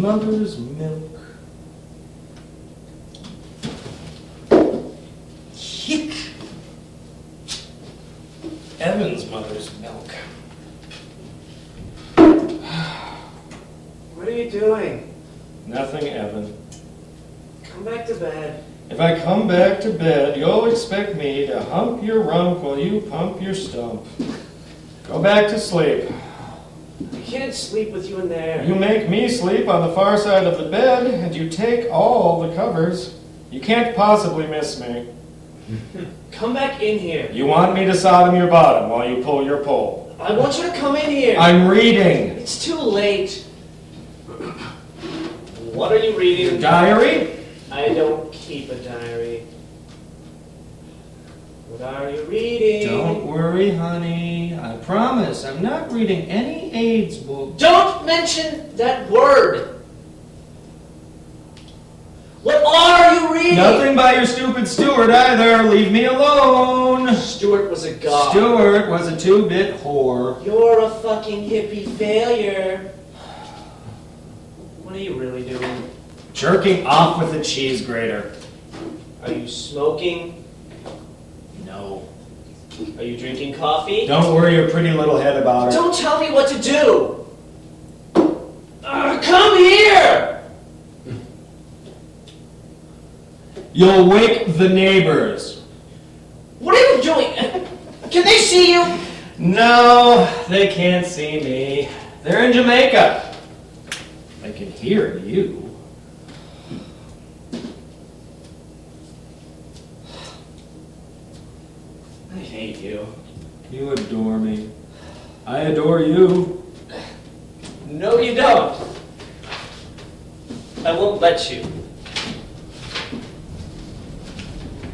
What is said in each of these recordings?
Mother's milk. Yick! Evan's mother's milk. What are you doing? Nothing, Evan. Come back to bed. If I come back to bed, you'll expect me to hump your rump while you pump your stump. Go back to sleep. I can't sleep with you in there. You make me sleep on the far side of the bed, and you take all the covers. You can't possibly miss me. Come back in here. You want me to sodom your bottom while you pull your pole. I want you to come in here. I'm reading. It's too late. What are you reading? Your diary? I don't keep a diary. What are you reading? Don't worry, honey. I promise I'm not reading any AIDS book. Don't mention that word. What are you reading? Nothing by your stupid Stuart either. Leave me alone. Stuart was a god. Stuart was a two-bit whore. You're a fucking hippie failure. What are you really doing? Jerking off with a cheese grater. Are you smoking? No. Are you drinking coffee? Don't worry your pretty little head about it. Don't tell me what to do! Come here! You'll wake the neighbors. What are you doing? Can they see you? No, they can't see me. They're in Jamaica. They can hear you. I hate you. You adore me. I adore you. No, you don't. I won't let you.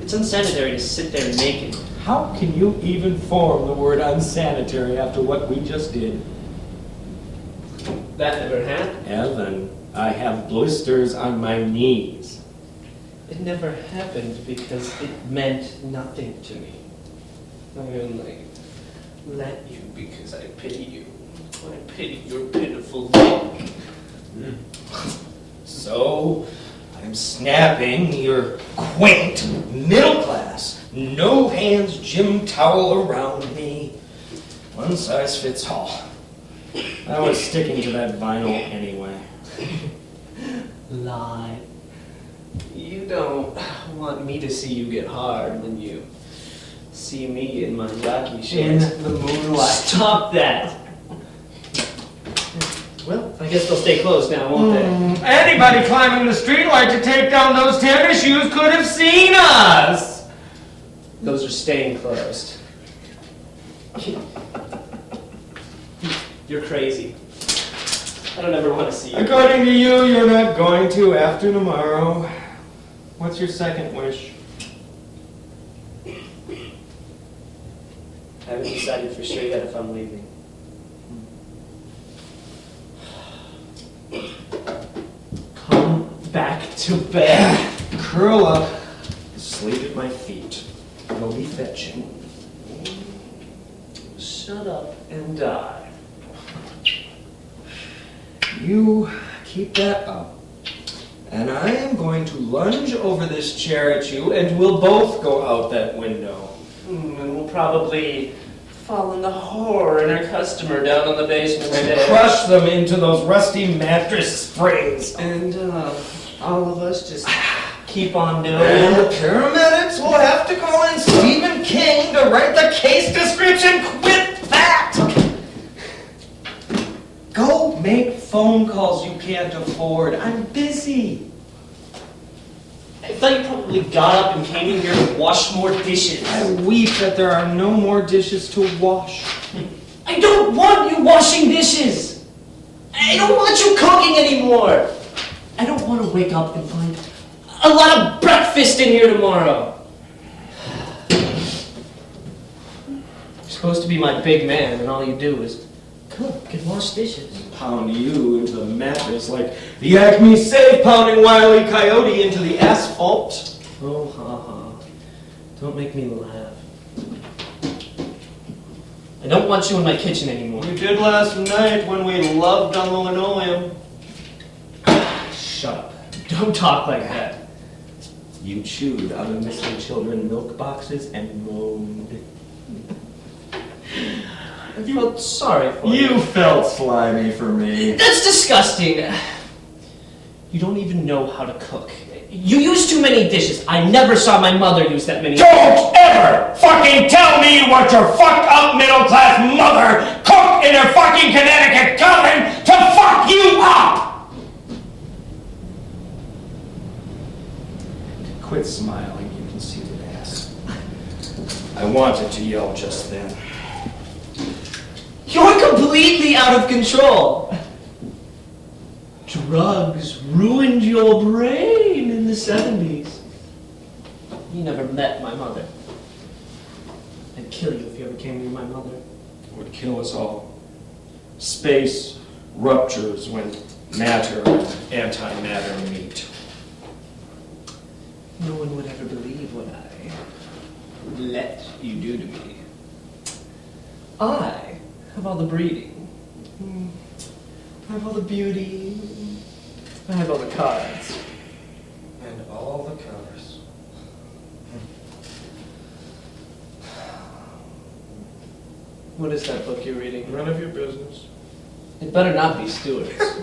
It's unsanitary to sit there naked. How can you even form the word unsanitary after what we just did? That never happened. Evan, I have blisters on my knees. It never happened because it meant nothing to me. I only let you because I pity you. I pity your pitiful neck. So, I'm snapping your quaint, middle-class, no-hands gym towel around me. One size fits all. I was sticking to that vinyl anyway. Lie. You don't want me to see you get hard when you see me in my jockey In shorts. the moonlight. Stop that! Well, I guess they'll stay closed now, won't they? Anybody climbing the streetlight to take down those tennis shoes could have seen us! Those are staying closed. You're crazy. I don't ever want to see you. According to you, you're not going to after tomorrow. What's your second wish? I haven't decided for sure yet if I'm leaving. Come back to bed. Curl up, sleep at my feet. I'll be fetching. Shut up and die. You keep that up. And I am going to lunge over this chair at you, and we'll both go out that window. And we'll probably fall in the whore and her customer down on the basement And stairs. crush them into those rusty mattress springs. And all of us just keep on doing And the it. paramedics will have to call in Stephen King to write the case description. Quit that! Go make phone calls you can't afford. I'm busy. I thought you probably got up and came in here to wash more dishes. I weep that there are no more dishes to wash. I don't want you washing dishes. I don't want you cooking anymore. I don't want to wake up and find a lot of breakfast in here tomorrow. You're supposed to be my big man, and all you do is cook and wash dishes. Pound you into the mattress like the Acme Safe pounding Wile E. Coyote into the asphalt. Oh, ha ha. Don't make me laugh. I don't want you in my kitchen anymore. You did last night when we loved on the linoleum. Shut up. Don't talk like that. You chewed on the missing children milk boxes and moaned. I felt sorry for you. You felt slimy for me. That's disgusting. You don't even know how to cook. You use too many dishes. I never saw my mother use that many. Don't ever fucking tell me what your fucked up middle class mother cooked in her fucking Connecticut coven to fuck you up! Quit smiling, you conceited ass. I wanted to yell just then. You're completely out of control. Drugs ruined your brain in the 70s. You never met my mother. I'd kill you if you ever came near my mother. It would kill us all. Space ruptures when matter and antimatter meet. No one would ever believe what I let you do to me. I have all the breeding. I have all the beauty. I have all the cards. And all the colors. What is that book you're reading? None of your business. It better not be Stewart's.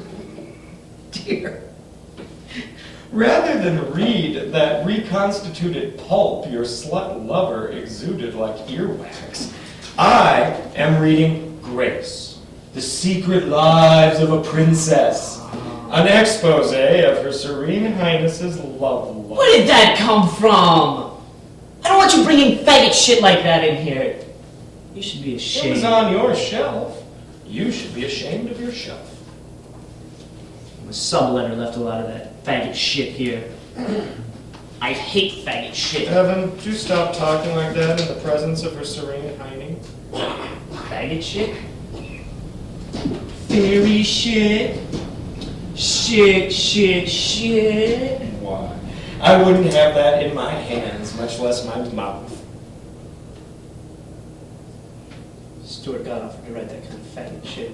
Dear. Rather than read that reconstituted pulp your slut lover exuded like earwax, I am reading Grace, The Secret Lives of a Princess, an expose of Her Serene Highness's love life. Where did that come from? I don't want you bringing faggot shit like that in here. You should be It was ashamed. on your shelf. You should be ashamed of your shelf. The subletter left a lot of that faggot shit here. I hate faggot shit. Evan, would you stop talking like that in the presence of Her Serene Highness? Faggot shit? Fairy shit? Shit. Why? I wouldn't have that in my hands, much less my mouth. Stuart got offered to write that kind of faggot shit.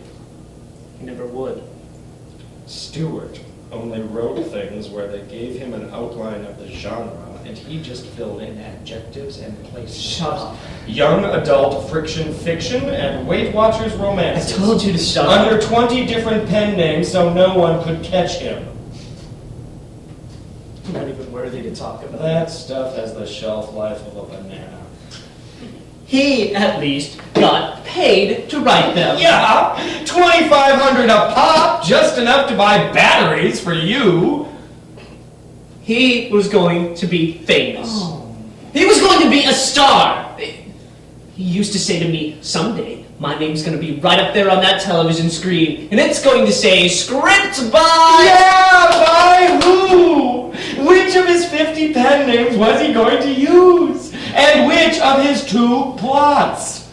He never would. Stewart only wrote things where they gave him an outline of the genre, and he just filled in adjectives and places. Shut up. Young adult friction fiction and Weight Watchers I romances. told you to shut up. Under 20 different pen names so no one could catch him. I'm not even worthy to talk about. That stuff has the shelf life of a banana. He, at least, got paid to write them. Yeah, $2,500 a pop, just enough to buy batteries for you. He was going to be famous. Oh. He was going to be a star. He used to say to me, someday, my name's going to be right up there on that television screen, and it's going to say, script by... Yeah, by who? Which of his 50 pen names was he going to use? And which of his 2 plots?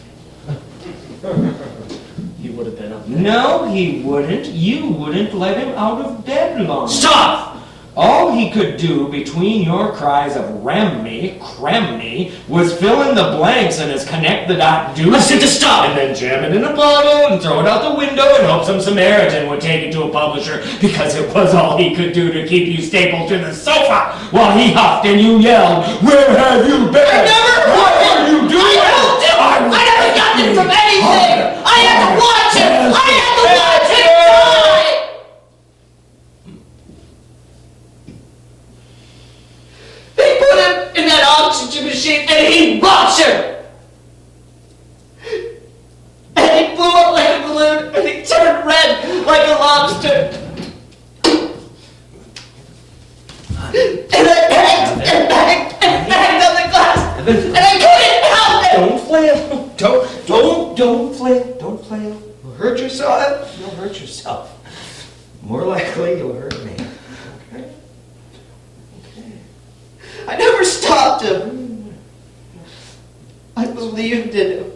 He would have been up there. No, he wouldn't. You wouldn't let him out of bed long. Stop! All he could do between your cries of ram me, cram me, was fill in the blanks in his connect the dot doozy. I said to stop! And then jam it in a bottle and throw it out the window and hope some Samaritan would take it to a publisher because it was all he could do to keep you stapled to the sofa while he huffed and you yelled, "Where have you been? I never What are you doing?" I told you! I never got it from anything! I had to watch it! I had to watch it die! They put him in that oxygen machine and he ruptured! And he blew up like a balloon and he turned red like a lobster! And I banged on the glass and I couldn't help it! Don't flail. Don't flail. Don't flail. You'll hurt yourself. You'll hurt yourself. More likely, you'll hurt me. Okay? Okay. I never stopped him. I believed in him.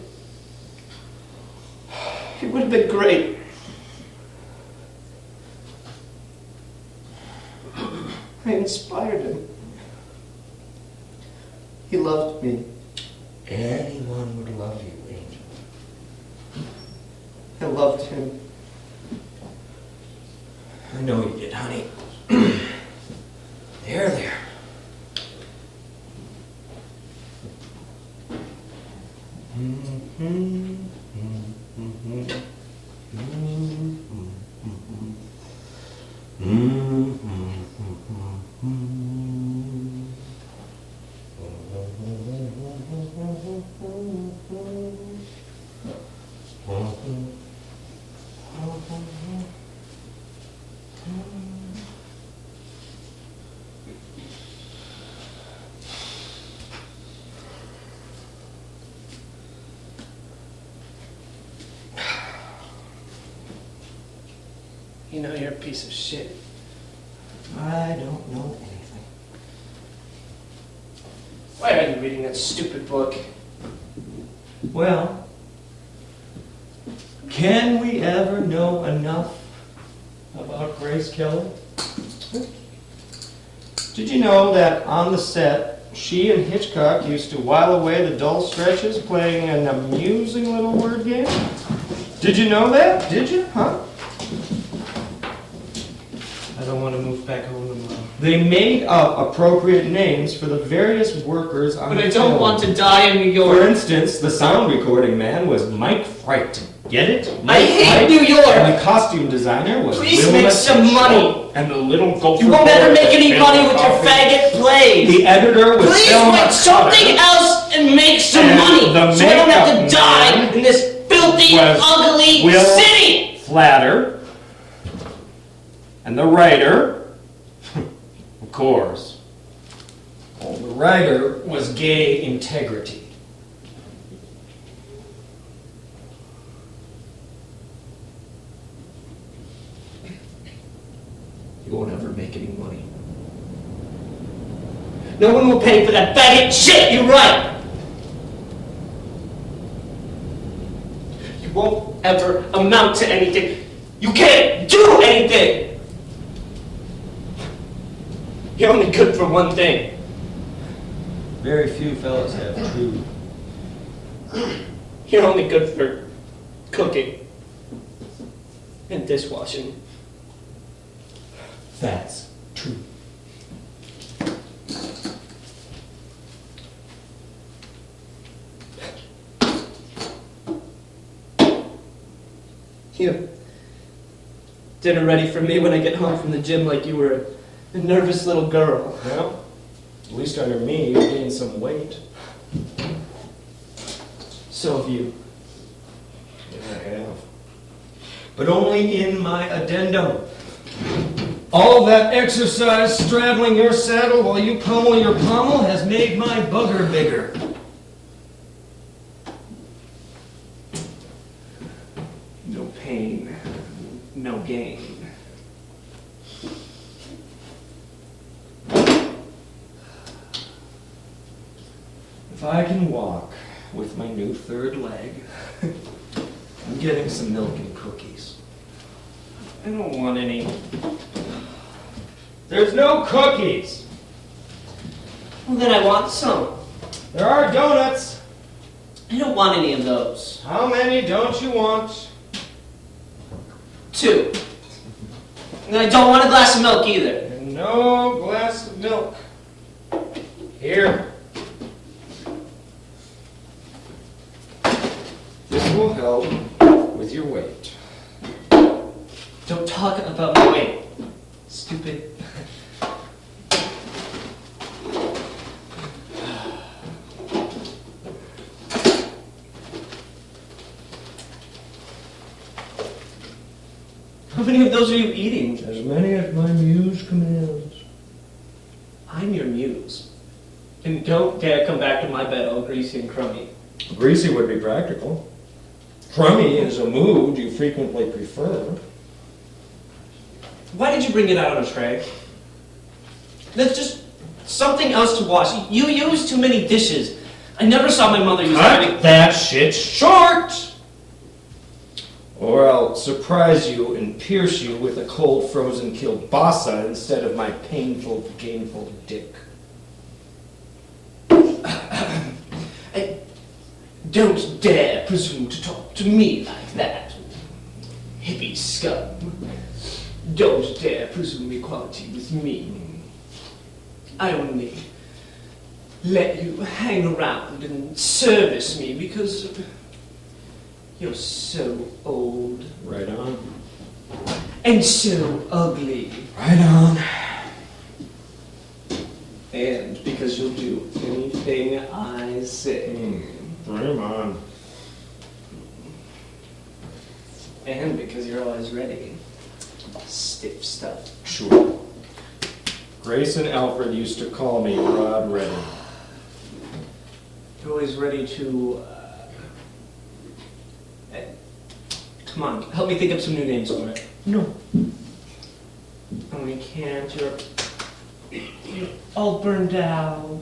He would have been great. I inspired him. He loved me. Anyone would love you, Angel. I loved him. I know you did, honey. You know you're a piece of shit. I don't know anything. Why are you reading that stupid book? Well, can we ever know enough about Grace Kelly? Did you know that on the set, she and Hitchcock used to while away the dull stretches playing an amusing little word game? Did you know that? Did you? Huh? I don't want to move back home tomorrow. They made up appropriate names for the various workers on But the I don't film. want to die in New For York. instance, the sound recording man was Mike Fright. Get it? I hate New York. And the costume designer was Please Wilma make some Schultz. money. And the little gopher. You won't boy ever make that any spilled money the with your coffee. faggot plays. The editor was Please Selma make something Cutter. else and make some And money, the so I don't have to makeup die man in this filthy, was ugly Will city. Flatter. And the writer, of course. Well, the writer was Gay Integrity. You won't ever make any money. No one will pay for that faggot shit you write. You won't ever amount to anything. You can't do anything. You're only good for one thing. Very few fellas have true. You're only good for cooking and dishwashing. That's true. You dinner ready for me when I get home from the gym like you were a nervous little girl. Well, at least under me, you gained some weight. So have you. Yeah, I have. But only in my addendum. All that exercise straddling your saddle while you pummel your pommel has made my bugger bigger. No pain, no gain. If I can walk with my new third leg, I'm getting some milk and cookies. I don't want any. There's no cookies! Well, then I want some. There are donuts! I don't want any of those. How many don't you want? 2. And I don't want a glass of milk either. And no glass of milk. Here. This will help with your weight. Don't talk about my weight. Stupid. How many of those are you eating? As many as my muse commands. I'm your muse. And don't dare come back to my bed all greasy and crummy. Greasy would be practical. Crummy is a mood you frequently prefer. Why did you bring it out on a tray? That's just something else to wash. You use too many dishes. I never saw my mother use that many. Cut that shit short! Or I'll surprise you and pierce you with a cold frozen kielbasa instead of my painful, gainful dick. Don't dare presume to talk to me like that, hippie scum. Don't dare presume equality with me. I only let you hang around and service me because you're so old Right on. and so ugly. Right on. And because you'll do anything I say. Bring 'em on. And because you're you're always ready. Stiff stuff. Sure. Grace and Alfred used to call me Rod Redding. You're always ready to. Come on, help me think up some new names for it. No. Oh, you can't. You're all burned out.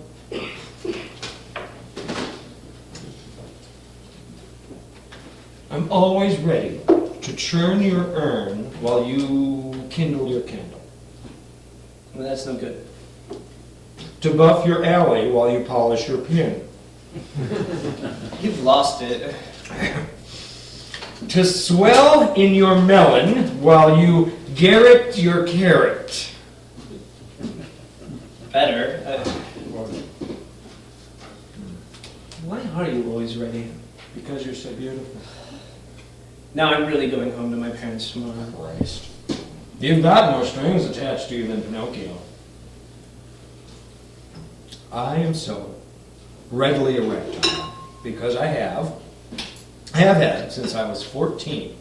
I'm always ready to churn your urn while you kindle your candle. Well, that's no good. To buff your alley while you polish your pin. You've lost it. To swell in your melon while you garret your carrot. Better. Why are you always ready? Because you're so beautiful. Now I'm really going home to my parents tomorrow. Christ. You've got more strings attached to you than Pinocchio. I am so readily erect because I have had since I was 14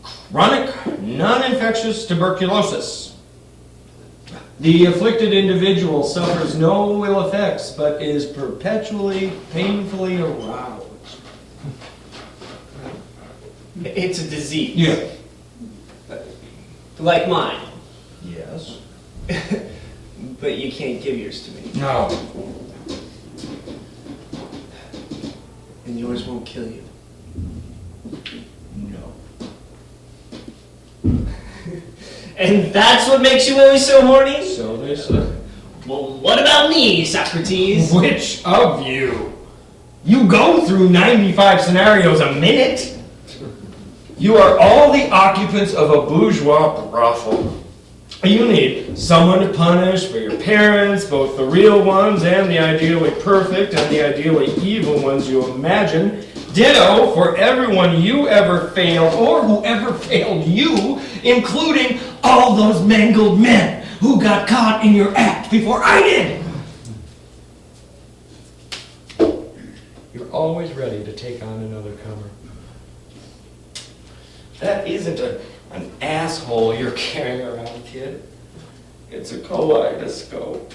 chronic non-infectious tuberculosis. The afflicted individual suffers no ill effects but is perpetually painfully aroused. It's a disease. Yeah. Like mine. Yes. But you can't give yours to me. No. And yours won't kill you. No. And that's what makes you always so horny? So they say. Well, what about me, Socrates? Which of you? You go through 95 scenarios a minute? You are all the occupants of a bourgeois brothel. You need someone to punish for your parents, both the real ones and the ideally perfect and the ideally evil ones you imagine. Ditto for everyone you ever failed or who ever failed you, including all those mangled men who got caught in your act before I did. You're always ready to take on another comer. That isn't an asshole you're carrying around, kid. It's a kaleidoscope.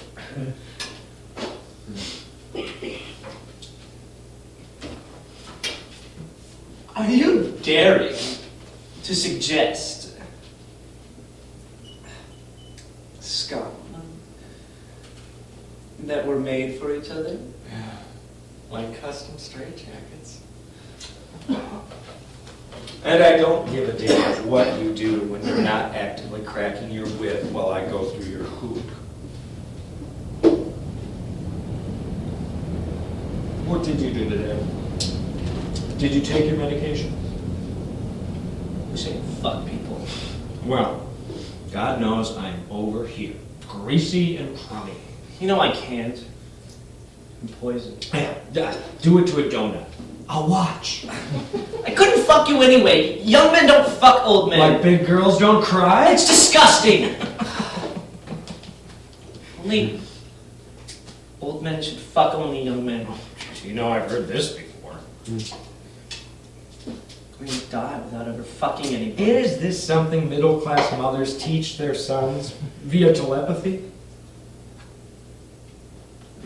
Are you daring to suggest, Scott, that we're made for each other? Like custom straitjackets. And I don't give a damn what you do when you're not actively cracking your whip while I go through your hoop. What did you do today? Did you take your medication? We're saying fuck people. Well, God knows I'm over here, greasy and crummy. You know I can't. I'm poisoned. Do it to a donut. I'll watch. I couldn't fuck you anyway. Young men don't fuck old men. Like big girls don't cry? It's disgusting. Only old men should fuck only young men. You know, I've heard this before. We're gonna die without ever fucking anybody. Is this something middle-class mothers teach their sons via telepathy?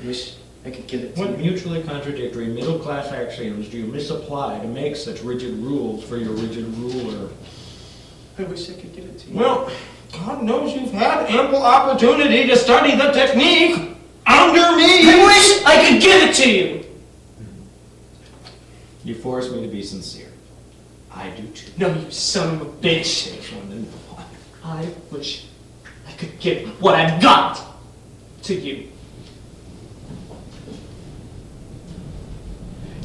I wish I could give it to What you. mutually contradictory middle-class axioms do you misapply to make such rigid rules for your rigid ruler? I wish I could give it to you. Well, God knows you've had ample opportunity to study the technique under me! I wish I could give it to you! You force me to be sincere. I do too. No, you son of a bitch. I wish I could give what I've got to you.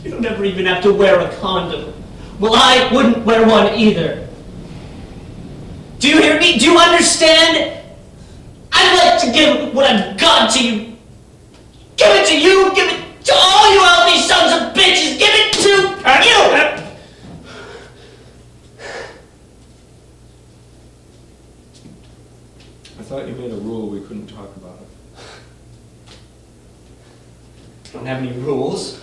You don't ever even have to wear a condom. Well, I wouldn't wear one either. Do you hear me? Do you understand? I'd like to give what I've got to you. Give it to you. Give it to all you healthy sons of bitches. Give it to you. I thought you made a rule we couldn't talk about it. Don't have any rules.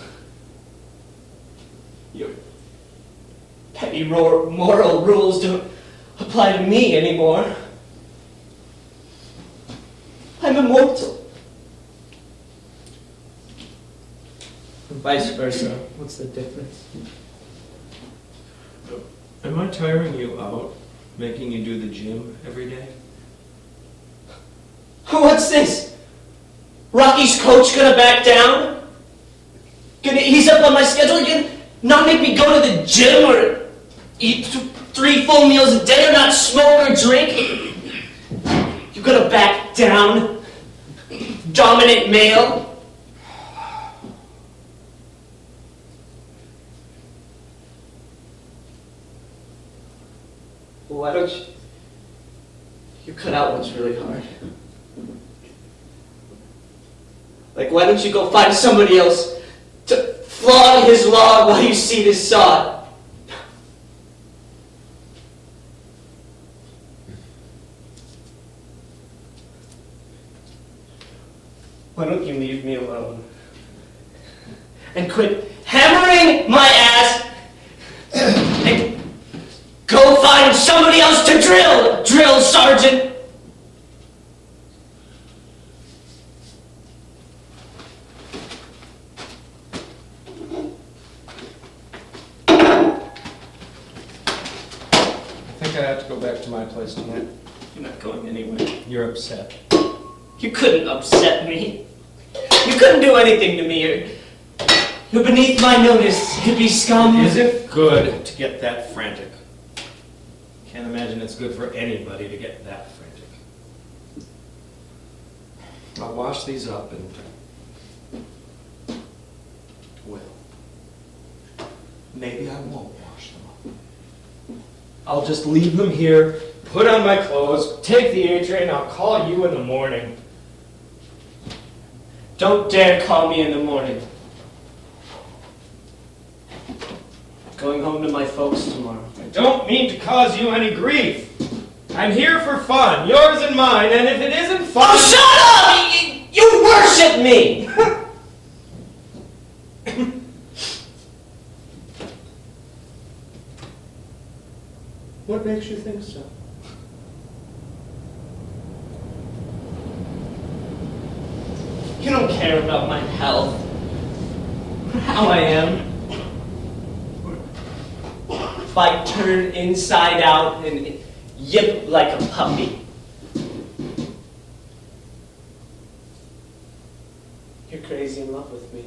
Your petty moral rules don't apply to me anymore. I'm immortal. And vice versa. What's the difference? Am I tiring you out, making you do the gym every day? What's this? Rocky's coach gonna back down? Gonna ease up on my schedule? You gonna not make me go to the gym or eat 3 full meals a day or not smoke or drink? You gonna back down? Dominant male? Why don't you cut out what's really hard? Like, why don't you go find somebody else to flog his log while you see this sod? Why don't you leave me alone? And quit hammering my ass and go find somebody else to drill, drill sergeant! I think I have to go back to my place tonight. You're not going anywhere. You're upset. You couldn't upset me. You couldn't do anything to me. You're beneath my notice, hippie scum. Is it good to get that frantic? Can't imagine it's good for anybody to get that frantic. I'll wash these up and... well, maybe I won't wash them up. I'll just leave them here, put on my clothes, take the A train, I'll call you in the morning. Don't dare call me in the morning. Going home to my folks tomorrow. I don't mean to cause you any grief. I'm here for fun, yours and mine, and if it isn't fun... Oh, shut up! You worship me! What makes you think so? You don't care about my health. How I am. If I turn inside out and yip like a puppy. You're crazy in love with me.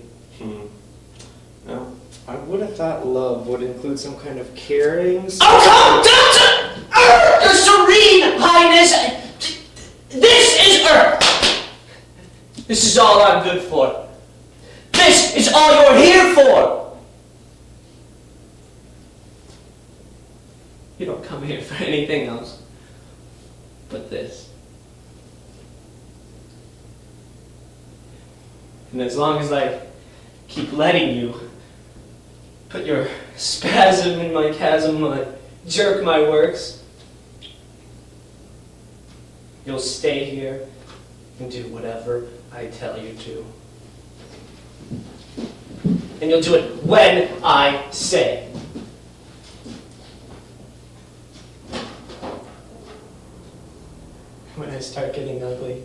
No, I would have thought love would include some kind of caring... Oh, come down to Earth, your serene highness! This is Earth! This is all I'm good for. This is all you're here for! You don't come here for anything else but this. And as long as I keep letting you put your spasm in my chasm, jerk my works, you'll stay here and do whatever I tell you to. And you'll do it when I say. When I start getting ugly,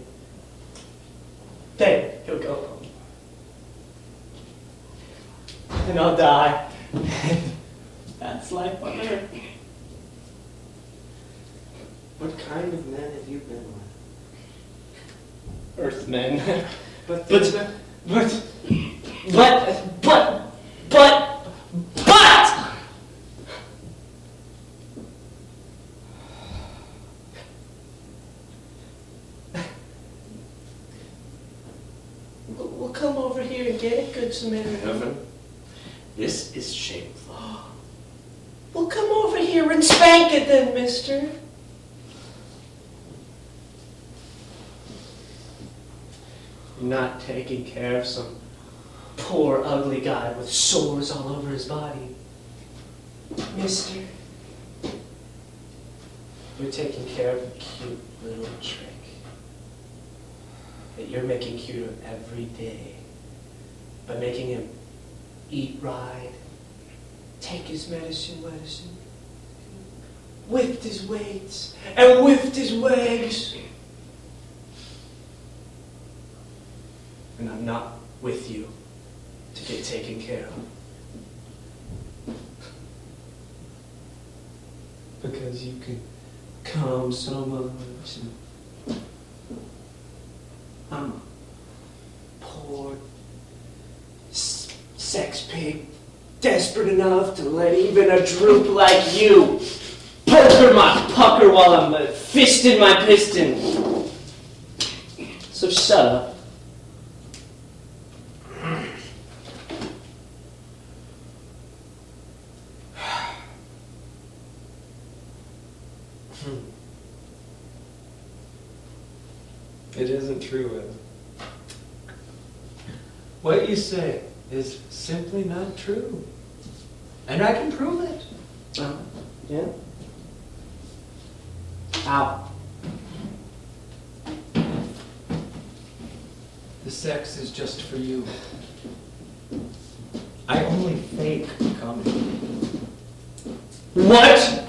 then you'll go home. And I'll die. That's life on Earth. What kind of men have you been with? Earthmen. But We'll come over here and get it, Good Samaritan. Heaven, this is shameful. Well, come over here and spank it then, mister. You're not taking care of some poor, ugly guy with sores all over his body. Mister, you're taking care of a cute little trick that you're making cuter every day by making him eat right, take his medicine, whipped his weights and whipped his wags. And I'm not with you to get taken care of. Because you can come so much. I'm a poor sex pig, desperate enough to let even a droop like you pucker my pucker while I'm fisting my piston. So shut up. It isn't true, Evan. What you say is simply not true. And I can prove it. Yeah? How? The sex is just for you. I only fake coming. What?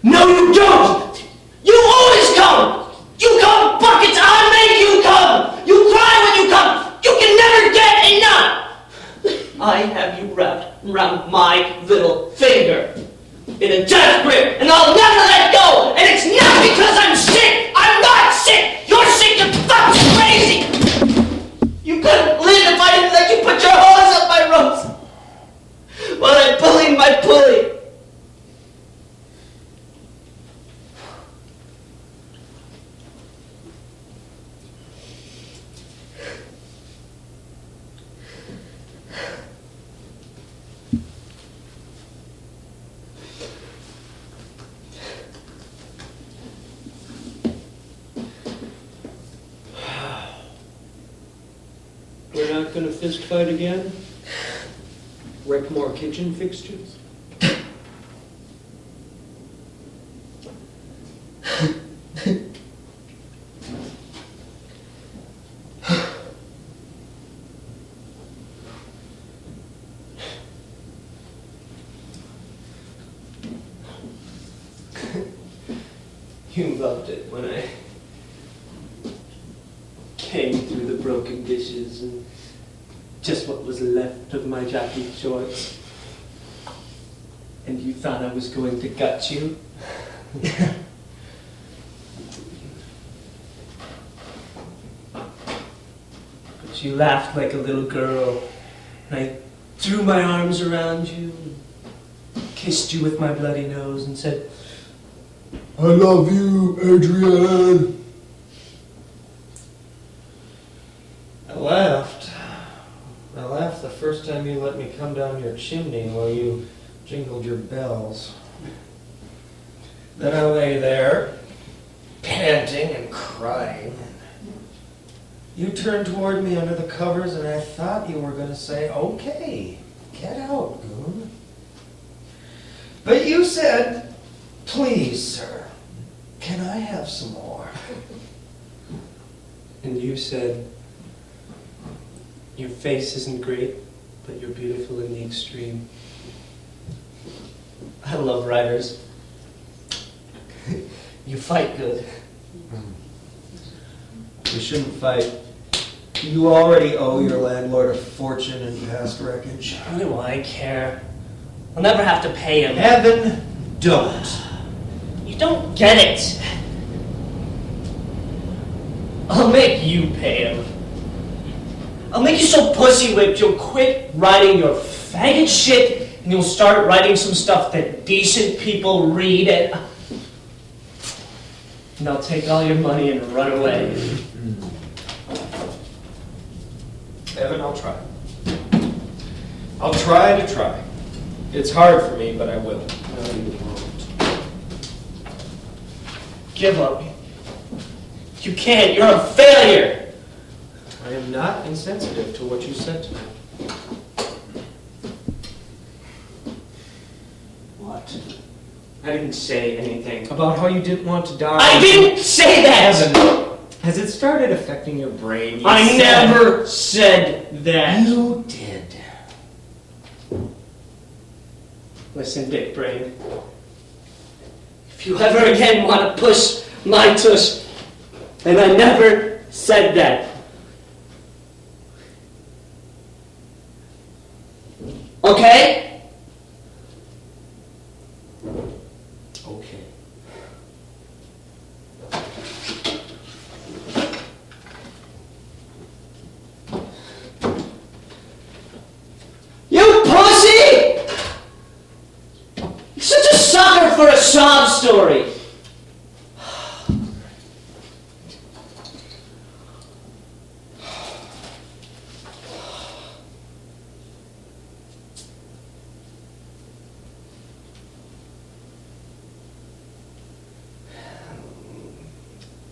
No, you don't! You always come! You come buckets, I make you come! You cry when you come! You can never get enough! I have you wrapped around my little finger in a death grip, and I'll never let go! And it's not because I'm sick! I'm not sick! You're sick, you're fucking crazy! You couldn't live if I didn't let you put your hose up my ropes while I'm pulling my pulley. We're not gonna fist fight again? Wreck more kitchen fixtures? You loved it when I came through the broken dishes and just what was left of my jockey shorts. And you thought I was going to gut you? But you laughed like a little girl, and I threw my arms around you, and kissed you with my bloody nose, and said, I love you, Adrian. I laughed. I laughed the first time you let me come down your chimney while you jingled your bells. Then I lay there, panting and crying. You turned toward me under the covers and I thought you were going to say, okay, get out, goon. But you said, please, sir, can I have some more? and you said, your face isn't great, but you're beautiful in the extreme. I love writers. You fight good. You shouldn't fight. You already owe your landlord a fortune in past wreckage. What do I care? I'll never have to pay him. Evan, don't. You don't get it. I'll make you pay him. I'll make you so pussy-whipped you'll quit writing your faggot shit and you'll start writing some stuff that decent people read and I'll take all your money and run away. Evan, I'll try. I'll try to try. It's hard for me, but I will. No, you won't. Give up. You can't. You're a failure. I am not insensitive to what you said to me. What? I didn't say anything. About how you didn't want to die. I didn't say that! Evan, has it started affecting your brain? You I said- never said that. You did. Listen, Dick Brain. If if you ever again want to push my tush, and I never said that. Okay? Okay. You pussy! You're such a sucker for a sob story.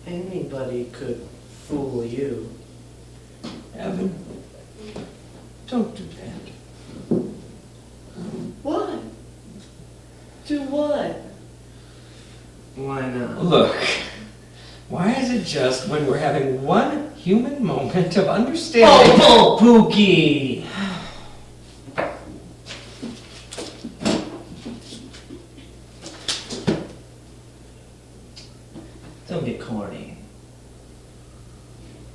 Anybody could fool you. Evan, don't do that. What? Do what? Why not? Look, why is it just when we're having one human moment of understanding? Oh, Pookie! Don't get corny.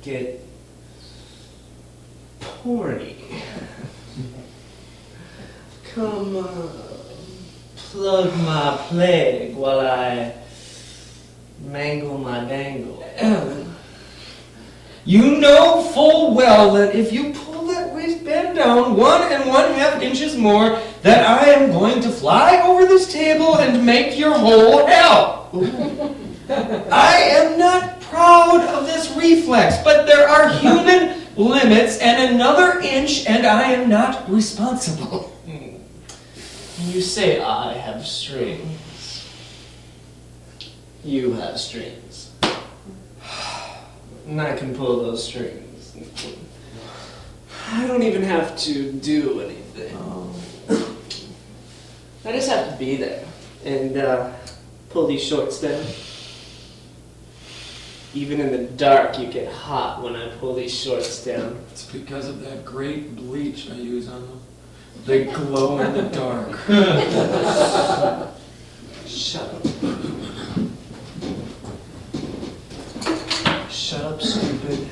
Get porny. Come on. Plug my plague while I mangle my dangle. Evan, you know full well that if you pull that waistband down 1½ inches more, that I am going to fly over this table and make your whole hell. I am not proud of this reflex, but there are human limits, and another inch and I am not responsible. You say I have strings. You have strings. And I can pull those strings. I don't even have to do anything. I just have to be there and pull these shorts down. Even in the dark, you get hot when I pull these shorts down. It's because of that great bleach I use on them. They glow in the dark. Shut up. Shut up, stupid.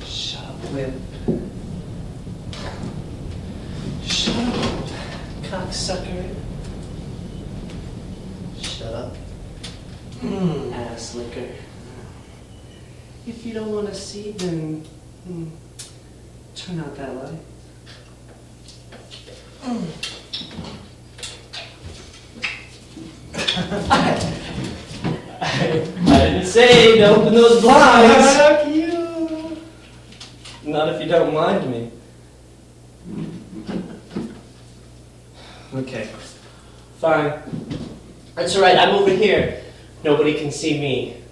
Shut up, wimp. Shut up, cocksucker. Shut up, ass licker. If you don't want to see, then turn out that light. I didn't say to open those blinds. Fuck you. Not if you don't mind me. Okay. Fine. That's alright, I'm over here. Nobody can see me.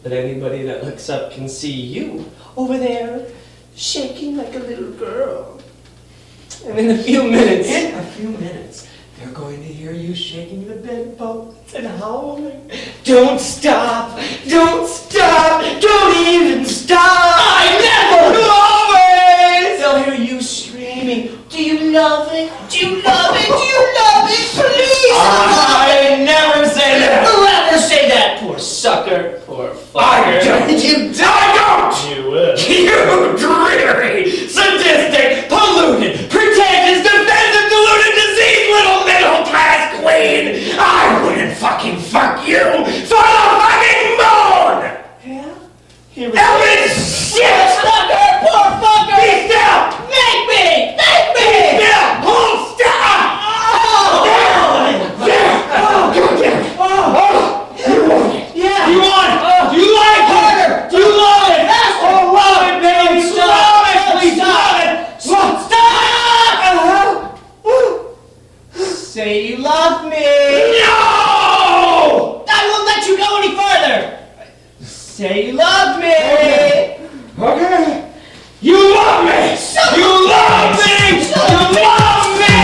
But anybody that looks up can see you over there, shaking like a little girl. And in a few minutes, they're going to hear you shaking the bedpost and howling. Don't stop! Don't stop! Don't even stop! I never! Always! They'll hear you screaming. Do you love it? Do you love it? Do you love it? Please! I never say that. Whoever say that? Poor sucker. Poor fucker. I don't. You don't. You will. You dreary, sadistic, polluted, pretentious, defensive, deluded, diseased little middle-class queen! I wouldn't fucking fuck you for the fucking moon! Yeah? Here we Evan, shit! Sucker! Poor fucker! Be still! Make me! Make me! Be still! Hold stop! Yeah! You want it? Do you like it? Do you love it? Oh, love it, baby! Stop! Love it! Please love it! Stop! Say you love me! No! I won't let you go any further! Say you love me! Okay. You love me! You love me! You love me!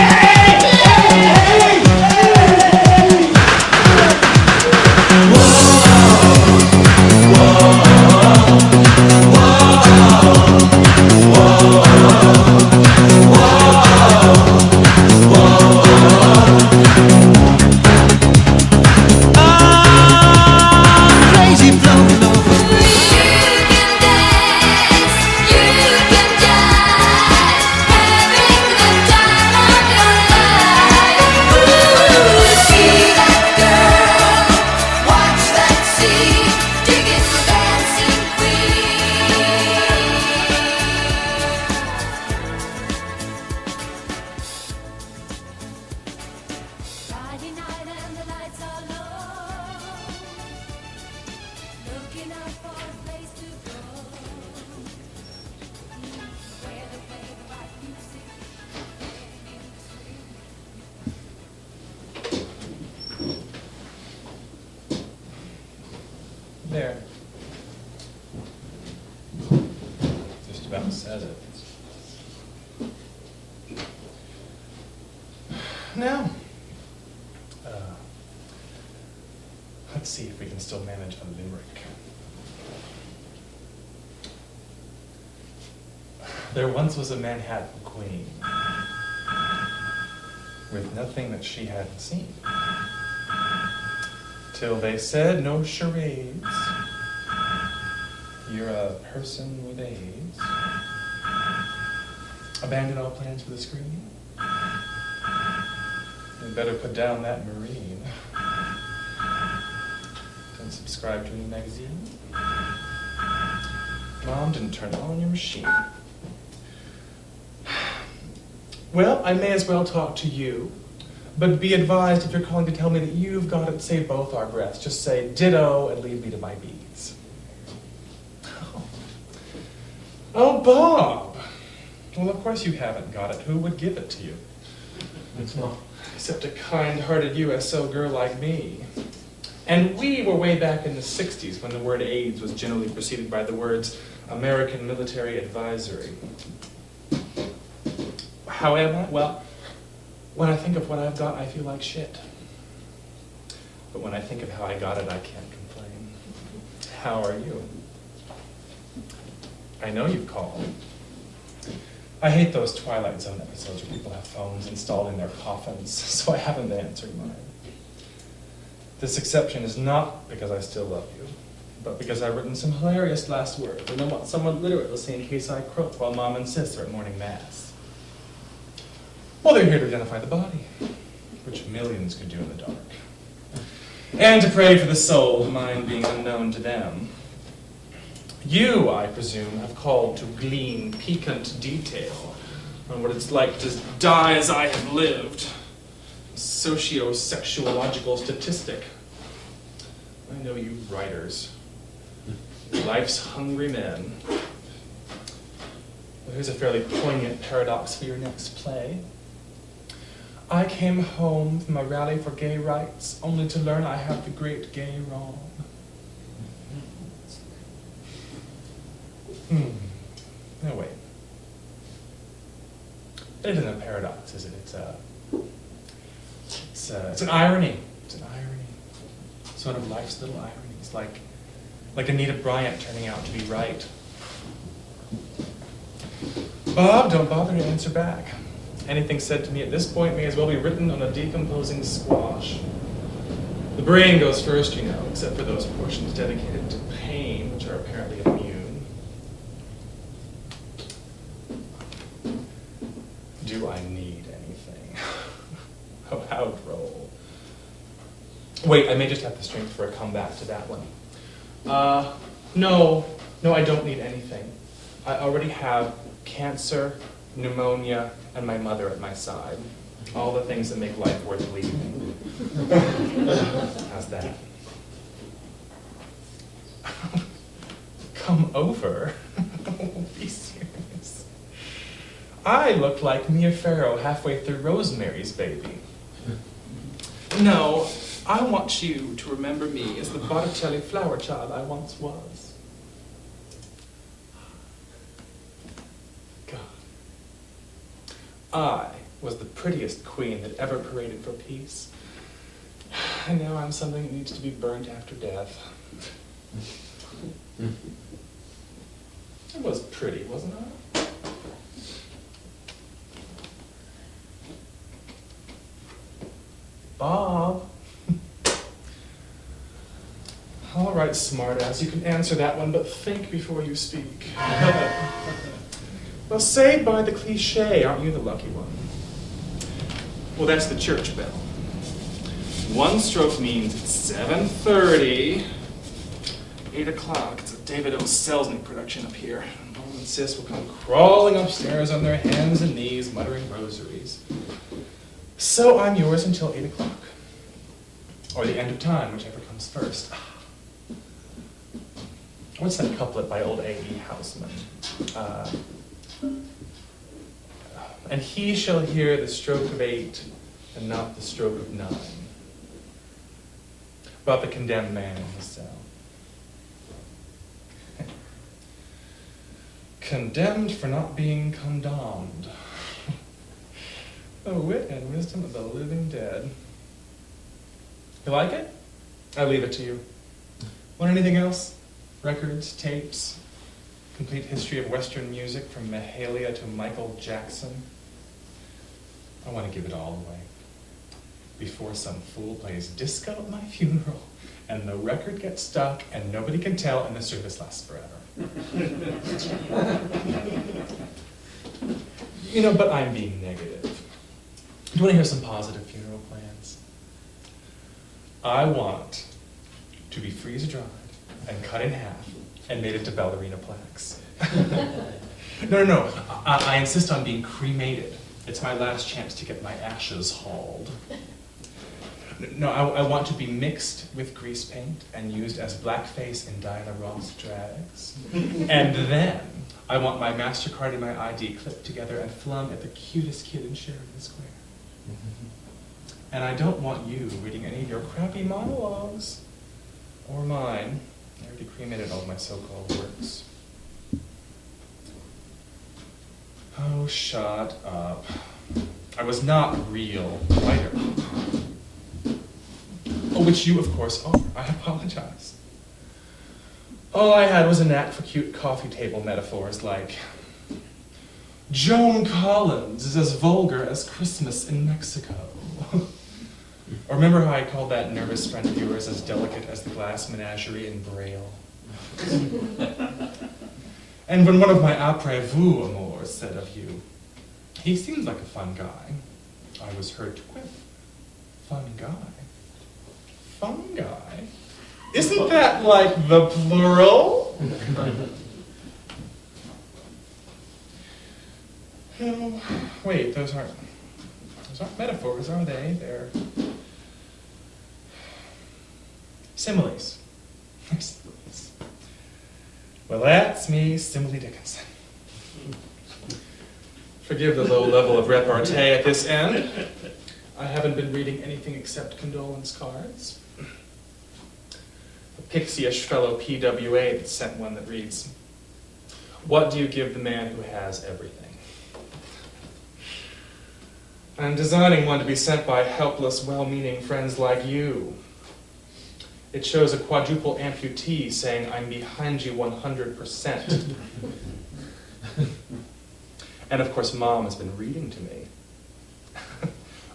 There. Just about says it. Now, let's see if we can still manage a limerick. There once was a Manhattan queen with nothing that she hadn't seen. Till they said, no charades, you're a person with AIDS. Abandon all plans for the screen. You better put down that marine. Don't subscribe to any magazine. Mom didn't turn on your machine. Well, I may as well talk to you, but be advised if you're calling to tell me that you've got to save both our breaths. Just say ditto and leave me to my beads. Oh, Bob. Well, of course you haven't got it. Who would give it to you? Except a kind-hearted USO girl like me. And we were way back in the 60s when the word AIDS was generally preceded by the words American Military Advisory. How am I? Well, when I think of what I've got, I feel like shit. But when I think of how I got it, I can't complain. How are you? I know you've called. I hate those Twilight Zone episodes where people have phones installed in their coffins, so I haven't answered mine. This exception is not because I still love you, but because I've written some hilarious last words, and I want someone literate to say in case I croak while Mom and Sis are at morning mass. Well, they're here to identify the body, which millions could do in the dark. And to pray for the soul, mine being unknown to them. You, I presume, have called to glean piquant detail on what it's like to die as I have lived. Socio-sexuological statistic. I know you writers. Life's hungry men. Well, here's a fairly poignant paradox for your next play. I came home from a rally for gay rights, only to learn I have the great gay wrong. No, wait. It isn't a paradox, is it? It's an irony. It's an irony. Sort of life's little ironies, like Anita Bryant turning out to be right. Bob, don't bother to answer back. Anything said to me at this point may as well be written on a decomposing squash. The brain goes first, you know, except for those portions dedicated to pain, which are apparently immune. Do I need anything? Oh, how droll. Wait, I may just have the strength for a comeback to that one. No, I don't need anything. I already have cancer, pneumonia, and my mother at my side. All the things that make life worth leaving. How's that? Come over? Be serious. I look like Mia Farrow halfway through Rosemary's Baby. No, I want you to remember me as the Botticelli flower child I once was. God. I was the prettiest queen that ever paraded for peace. And now I'm something that needs to be burnt after death. I was pretty, wasn't I? Bob. All right, smartass, you can answer that one, but think before you speak. Well, saved by the cliche, aren't you the lucky one? Well, that's the church bell. One stroke means it's 7:30. 8 o'clock, it's a David O. Selznick production up here. Mom and Sis will come crawling upstairs on their hands and knees, muttering rosaries. So I'm yours until 8 o'clock. Or the end of time, whichever comes first. What's that couplet by old A.E. Houseman? And he shall hear the stroke of 8 and not the stroke of 9. About the condemned man in his cell. condemned for not being condemned. The wit and wisdom of the living dead. You like it? I leave it to you. Want anything else? Records, tapes, complete history of Western music from Mahalia to Michael Jackson? I want to give it all away before some fool plays disco at my funeral and the record gets stuck and nobody can tell and the service lasts forever. But I'm being negative. Do you want to hear some positive funeral plans? I want to be freeze-dried and cut in half and made into ballerina plaques. No. I insist on being cremated. It's my last chance to get my ashes hauled. No, I want to be mixed with grease paint and used as blackface in Diana Ross drags. And then I want my MasterCard and my ID clipped together and flung at the cutest kid in Sheridan Square. And I don't want you reading any of your crappy monologues. Or mine. I already cremated all of my so-called works. Oh, shut up. I was not a real writer. Oh, which you, of course, are. I apologize. All I had was a knack for cute coffee table metaphors like, Joan Collins is as vulgar as Christmas in Mexico. Or remember how I called that nervous friend of yours as delicate as the glass menagerie in Braille? And when one of my après-vous amours said of you, he seems like a fun guy, I was heard to quip, fun guy? Fun guy? Isn't that like the plural? No, wait, those aren't metaphors, are they? They're similes. They're similes. Well, that's me, Simile Dickinson. Forgive the low level of repartee at this end. I haven't been reading anything except condolence cards. A pixie-ish fellow PWA that sent one that reads, "What do you give the man who has everything?" I'm designing one to be sent by helpless, well-meaning friends like you. It shows a quadruple amputee saying, "I'm behind you 100%. And of course, Mom has been reading to me.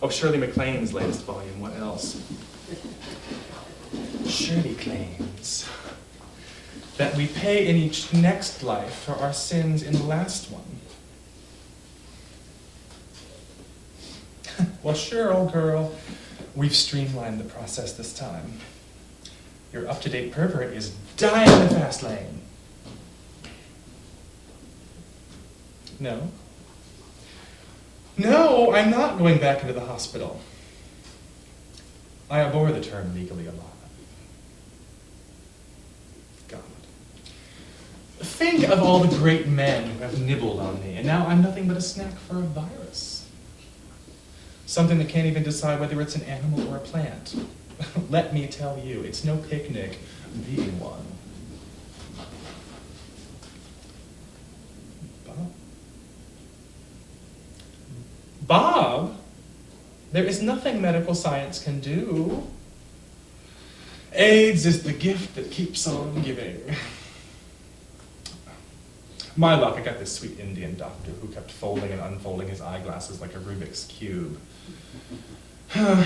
Oh, Shirley MacLaine's latest volume, what else? Shirley claims that we pay in each next life for our sins in the last one. Well, sure, old girl, we've streamlined the process this time. Your up-to-date pervert is dying in the fast lane. No? No, I'm not going back into the hospital. I abhor the term legally alive. God. Think of all the great men who have nibbled on me, and now I'm nothing but a snack for a virus. Something that can't even decide whether it's an animal or a plant. Let me tell you, it's no picnic being one. Bob, there is nothing medical science can do. AIDS is the gift that keeps on giving. My luck, I got this sweet Indian doctor who kept folding and unfolding his eyeglasses like a Rubik's Cube.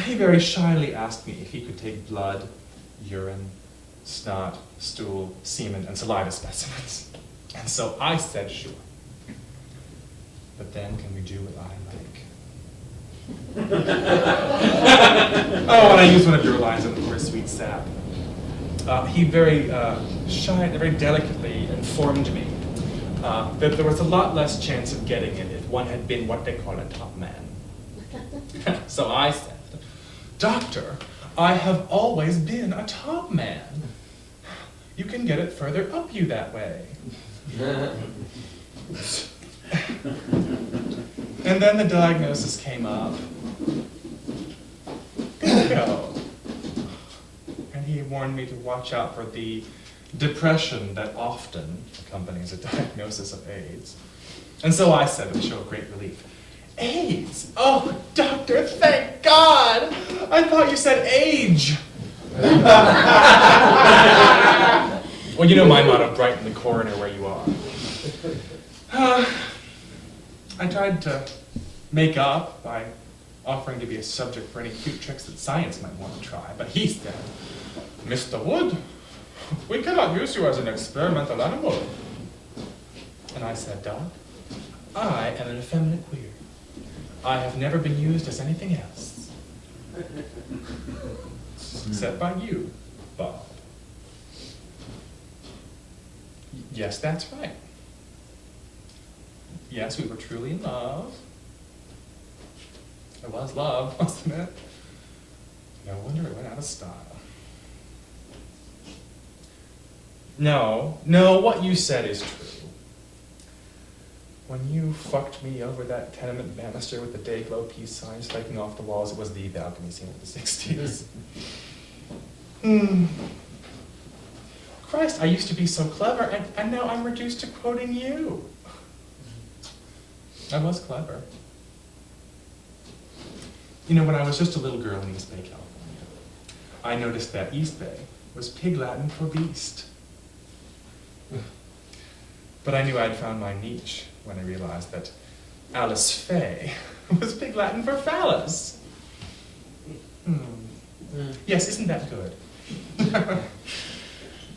He very shyly asked me if he could take blood, urine, snot, stool, semen, and saliva specimens. And so I said sure. But then can we do what I like? Oh, and I used one of your lines on the course, sweet sap. He very shy, very delicately informed me that there was a lot less chance of getting it if one had been what they call a top man. So I said, "Doctor, I have always been a top man. You can get it further up you that way." And then the diagnosis came up. Bingo. And he warned me to watch out for the depression that often accompanies a diagnosis of AIDS. And so I said with a show of great relief, AIDS? Oh, doctor, thank God! I thought you said age. Well, you know my motto, brighten the corner where you are. I tried to make up by offering to be a subject for any cute tricks that science might want to try, but he said, Mr. Wood, we cannot use you as an experimental animal. And I said, Doc, I am an effeminate queer. I have never been used as anything else. Except by you, Bob. Yes, that's right. Yes, we were truly in love. It was love, wasn't it? No wonder it went out of style. No, what you said is true. When you fucked me over that tenement banister with the Dayglow peace signs flaking off the walls, it was the balcony scene of the 60s. Christ, I used to be so clever, and now I'm reduced to quoting you. I was clever. You know, when I was just a little girl in East Bay, California, I noticed that East Bay was Pig Latin for beast. But I knew I'd found my niche when I realized that Alice Faye was Pig Latin for phallus. Yes, isn't that good?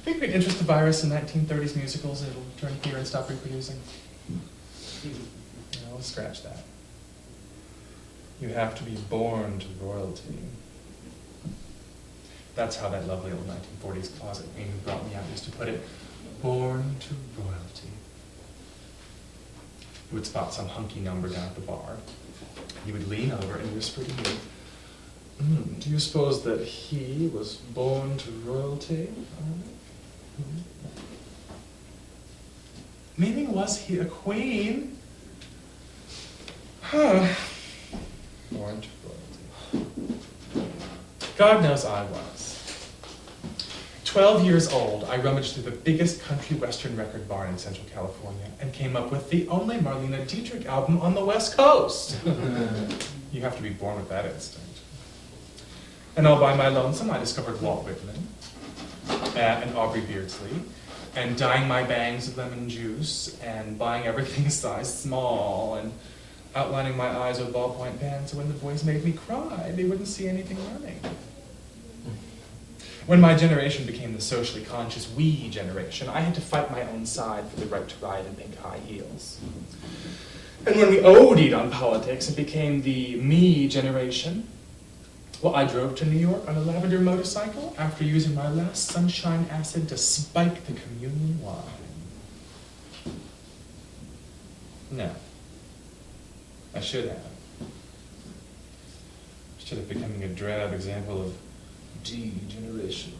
Think we'd interest the virus in 1930s musicals, it'll turn queer and stop reproducing. No, let's scratch that. You have to be born to royalty. That's how that lovely old 1940s closet queen who brought me out used to put it. Born to royalty. He would spot some hunky number down at the bar. He would lean over and whisper to me, do you suppose that he was born to royalty? Meaning, was he a queen? Born to royalty. God knows I was. 12 years old, I rummaged through the biggest country western record barn in Central California and came up with the only Marlene Dietrich album on the West Coast. You have to be born with that instinct. And all by my lonesome, I discovered Walt Whitman and Aubrey Beardsley, and dyeing my bangs with lemon juice, and buying everything size small, and outlining my eyes with ballpoint pens so when the boys made me cry, they wouldn't see anything running. When my generation became the socially conscious we generation, I had to fight my own side for the right to ride in pink high heels. And when we OD'd on politics and became the me generation, well, I drove to New York on a lavender motorcycle after using my last sunshine acid to spike the communion wine. No. I should have. Instead of becoming a drab example of degeneration.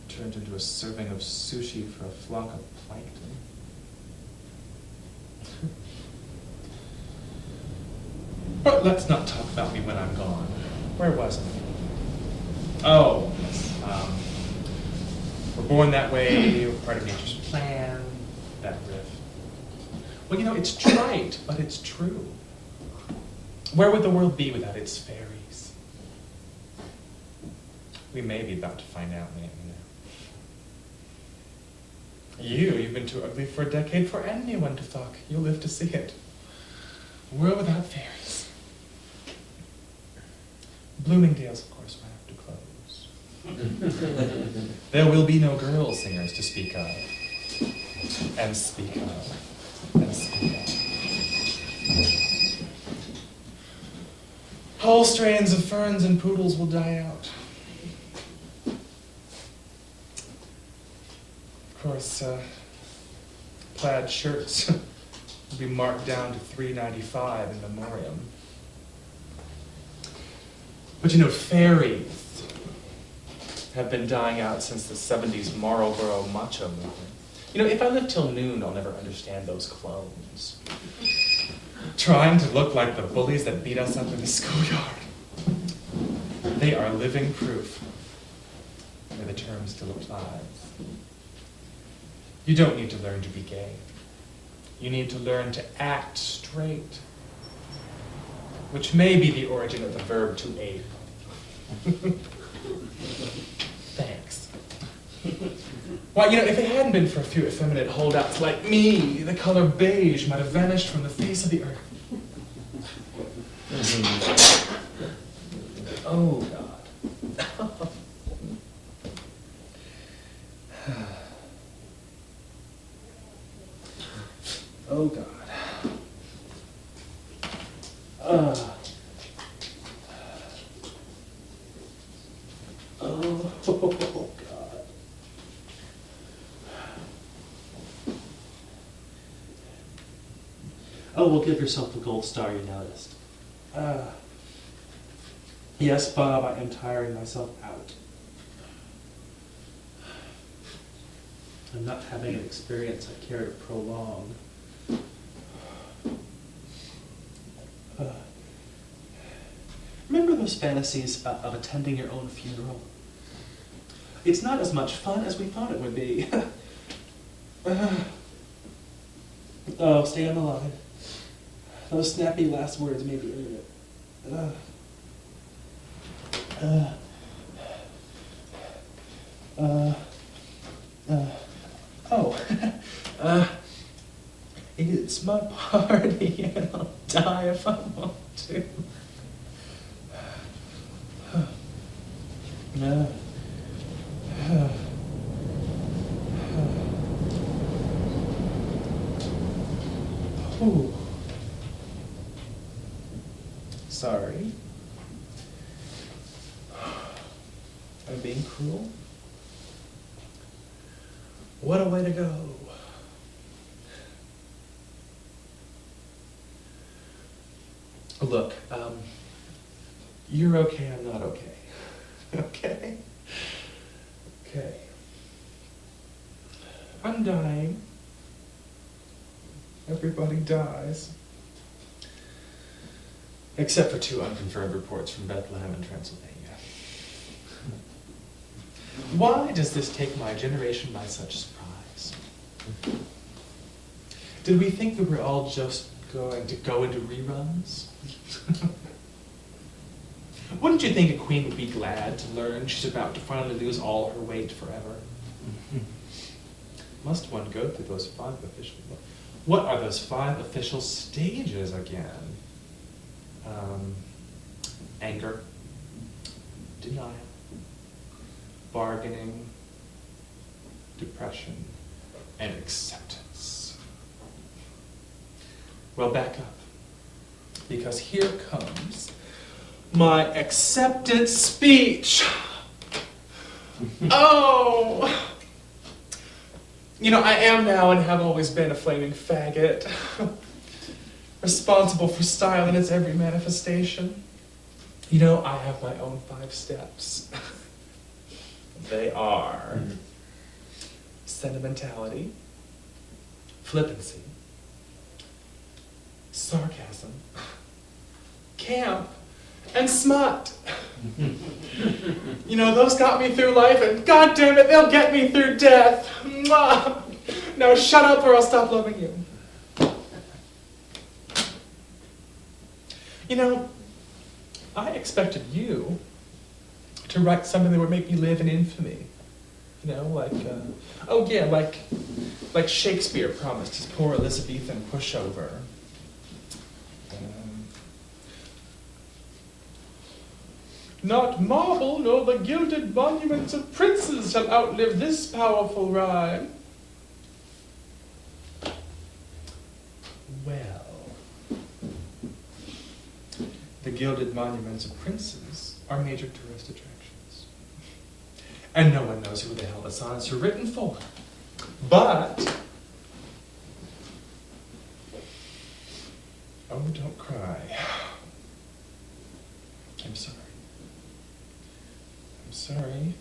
Turned into a serving of sushi for a flock of plankton. But let's not talk about me when I'm gone. Where was I? Oh, yes. We're born that way, we're part of nature's plan, that riff. Well, you know, it's trite, but it's true. Where would the world be without its fairies? We may be about to find out, maybe. You've been too ugly for a decade for anyone to fuck. You'll live to see it. A world without fairies. Bloomingdale's, of course, will have to close. There will be no girl singers to speak of. And speak of. And speak of. Whole strains of ferns and poodles will die out. Of course, plaid shirts will be marked down to $3.95 in memoriam. But you know, fairies have been dying out since the 70s Marlboro macho movement. You know, if I live till noon, I'll never understand those clones. Trying to look like the bullies that beat us up in the schoolyard. They are living proof where the term still applies. You don't need to learn to be gay. You need to learn to act straight, which may be the origin of the verb to ape. Thanks. Why, if it hadn't been for a few effeminate holdouts like me, the color beige might have vanished from the face of the earth. Oh, God. Oh, God. Oh, God. Oh, well, give yourself the gold star you noticed. Yes, Bob, I am tiring myself out. I'm not having an experience I care to prolong. Remember those fantasies of attending your own funeral? It's not as much fun as we thought it would be. Oh, stay on the line. Those snappy last words made me earn it. It's my party and I'll die if I want to. Ooh. Sorry. I'm being cruel. What a way to go. Look, you're okay, I'm not okay. Okay? Okay. I'm dying. Everybody dies. Except for 2 unconfirmed reports from Bethlehem and Transylvania. Why does this take my generation by such surprise? Did we think that we're all just going to go into reruns? Wouldn't you think a queen would be glad to learn she's about to finally lose all her weight forever? Must one go through those 5 official... What are those 5 official stages again? Anger, denial, bargaining, depression, and acceptance. Well, back up, because here comes my acceptance speech. Oh! I am now and have always been a flaming faggot, responsible for style in its every manifestation. I have my own 5 steps. They are sentimentality, flippancy, sarcasm, camp, and smut. Those got me through life, and God damn it, they'll get me through death. Mwah! Now shut up or I'll stop loving you. I expected you to write something that would make me live in infamy. Like Shakespeare promised his poor Elizabethan pushover. Not marble nor the gilded monuments of princes shall outlive this powerful rhyme. Well, the gilded monuments of princes are major tourist attractions. And no one knows who the hell the sonnets are written for. But, oh, don't cry. I'm sorry. I'm sorry.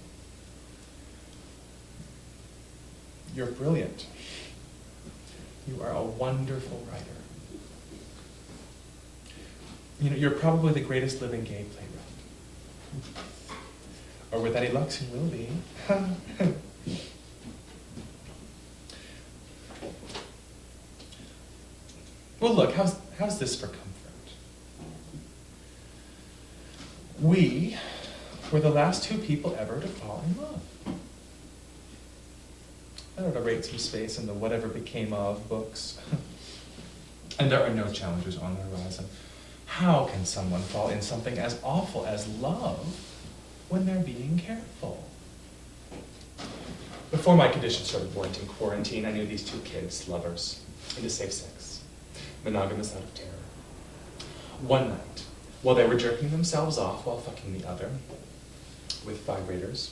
You're brilliant. You are a wonderful writer. You're probably the greatest living gay playwright. Or with any luck, soon will be. Well, look, how's this for comfort? We were the last two people ever to fall in love. That ought to rate some space in the whatever became of books. And there are no challengers on the horizon. How can someone fall in something as awful as love when they're being careful? Before my condition started warranting quarantine, I knew these two kids, lovers, into safe sex, monogamous out of terror. One night, while they were jerking themselves off while fucking the other, with vibrators,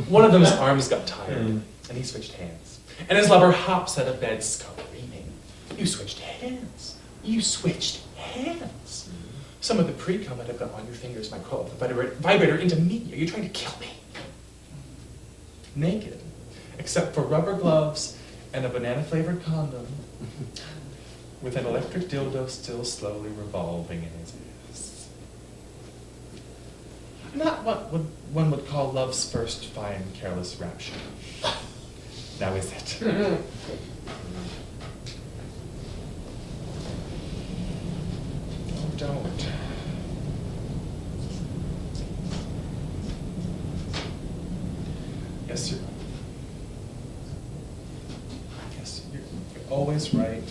one of them's arms got tired, and he switched hands. And his lover hops out of bed screaming, "You switched hands! You switched hands! Some of the pre-cum that I've got on your fingers might crawl up the vibrator into me. Are you trying to kill me?" Naked, except for rubber gloves and a banana-flavored condom, with an electric dildo still slowly revolving in his ass. Not what one would call love's first fine, careless rapture. Now is it? Oh, don't. Yes, you're right. Yes, you're always right.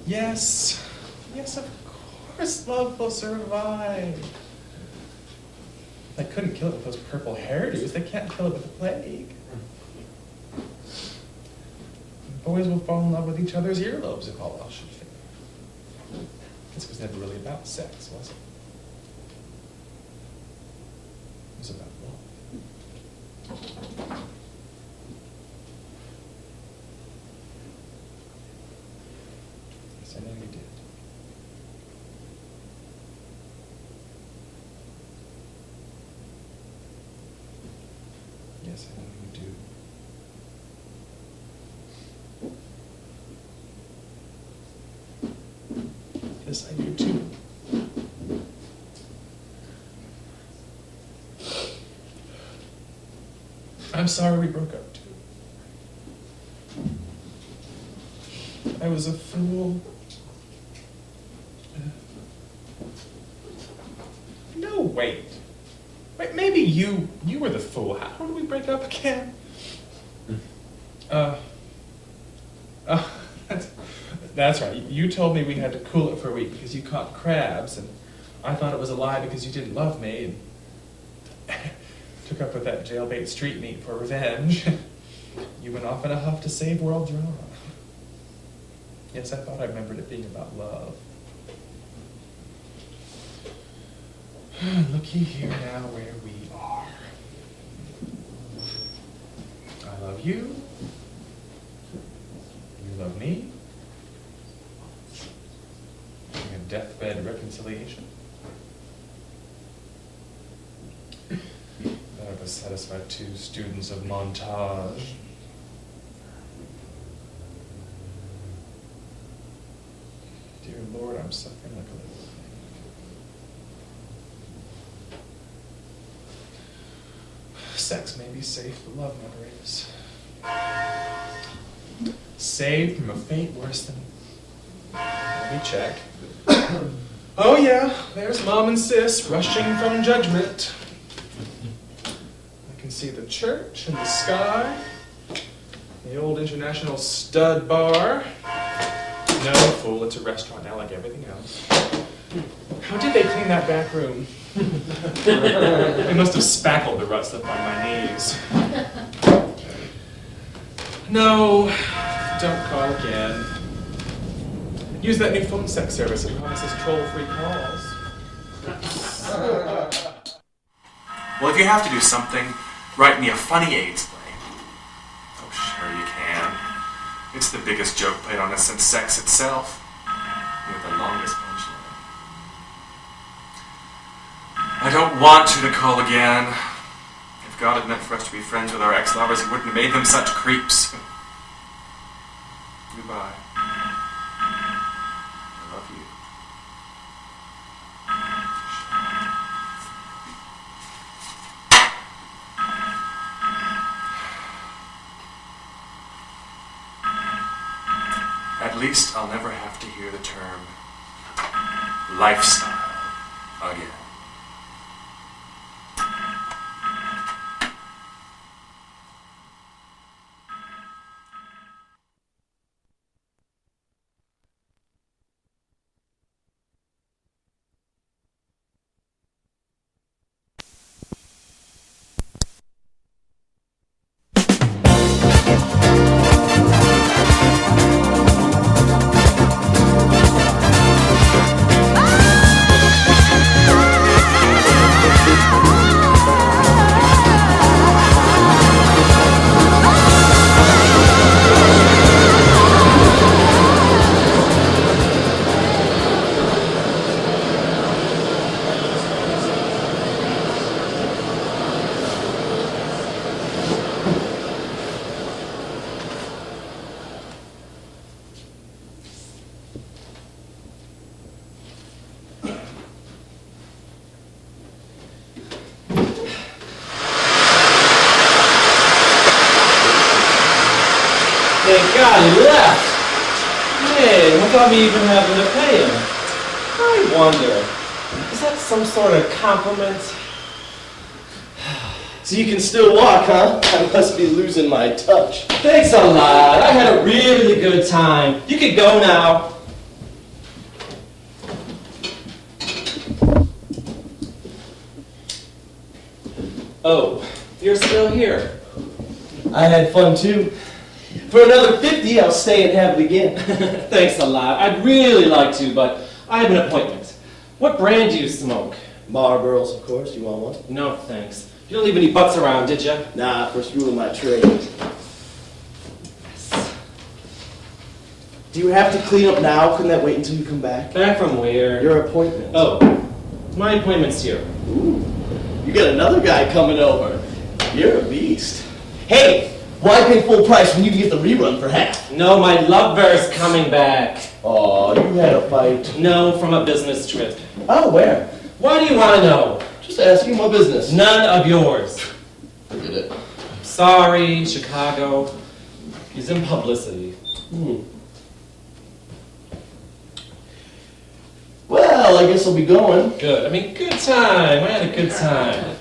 Yes, of course love will survive. They couldn't kill it with those purple hairdos. They can't kill it with the plague. Boys will fall in love with each other's earlobes if all else should fail. This was never really about sex, was it? It was about love. Yes, I know you did. Yes, I know you do. Yes, I do too. I'm sorry we broke up too. I was a fool. No, wait. Wait, maybe you were the fool. How did we break up again? That's right. You told me we had to cool it for a week because you caught crabs, and I thought it was a lie because you didn't love me, and took up with that jailbait street meat for revenge. You went off in a huff to save world drama. Yes, I thought I remembered it being about love. Looky here now where we are. I love you. You love me. We have deathbed reconciliation. That ought to satisfy two students of montage. Dear Lord, I'm suffering like a little thing. Sex may be safe, but love never is. Saved from a fate worse than... Let me check. Oh yeah, there's Mom and Sis rushing from judgment. I can see the church and the sky, the old International Stud Bar. No, fool, it's a restaurant now like everything else. How did they clean that back room? They must have spackled the ruts up on my knees. No, don't call again. Use that new phone sex service that promises troll-free calls. Well, if you have to do something, write me a funny AIDS play. Oh, sure you can. It's the biggest joke played on us since sex itself, with the longest punchline. I don't want you to call again. If God had meant for us to be friends with our ex-lovers, He wouldn't have made them such creeps. Goodbye. I love you. least I'll never have to hear the term lifestyle again. Thank God he left. Man, without me even having to pay him. I wonder, is that some sort of compliment? So you can still walk, huh? I must be losing my touch. Thanks a lot. I had a really good time. You can go now. Oh, you're still here. I had fun too. For another 50, I'll stay and have it again. Thanks a lot. I'd really like to, but I have an appointment. What brand do you smoke? Marlboros, of course. You want one? No, thanks. You don't leave any butts around, did you? Nah, first rule of my trade. Do you have to clean up now? Couldn't that wait until you come back? Back from where? Your appointment. Oh, my appointment's here. Ooh, you got another guy coming over. You're a beast. Hey, why pay full price when you can get the rerun for half? No, my lover's coming back. Oh, you had a fight. No, from a business trip. Oh, where? Why do you want to know? Just asking my business. None of yours. Forget it. Sorry, Chicago. He's in publicity. Well, I guess I'll be going. Good. I mean, good time. I had a good time.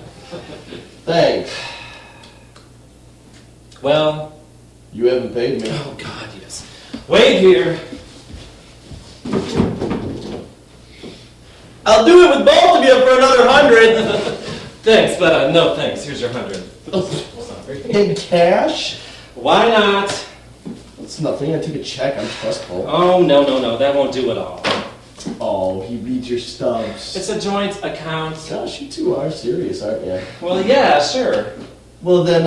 Thanks. Well, You haven't paid me. oh God, yes. Wait here. I'll do it with both of you for another 100. Thanks, but no thanks. Here's your 100. Sorry. In cash? Why not? It's nothing. I took a check. I'm trustful. Oh, no. That won't do at all. Oh, he reads your stubs. It's a joint account. Gosh, you two are serious, aren't you? Well, yeah, sure. Well then,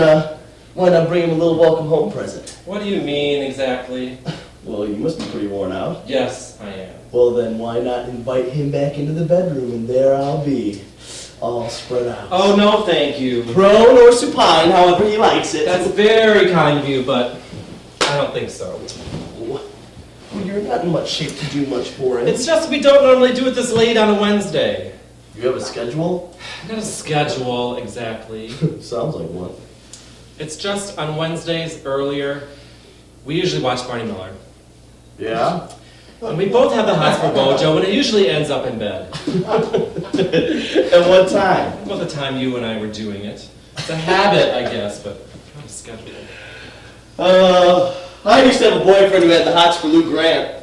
why not bring him a little welcome home present? What do you mean exactly? Well, you must be pretty worn out. Yes, I am. Well then, why not invite him back into the bedroom and there I'll be, all spread out. Oh, no, thank you. Prone or supine, however he likes it. That's very kind of you, but I don't think so. Well, you're not in much shape to do much for him. It's just we don't normally do it this late on a Wednesday. You have a schedule? Not a schedule, exactly. Sounds like one. It's just on Wednesdays earlier, we usually watch Barney Miller. Yeah? And we both have the hots for Bojo, and it usually ends up in bed. At what time? About the time you and I were doing it. It's a habit, I guess, but not a schedule. I used to have a boyfriend who had the hots for Lou Grant.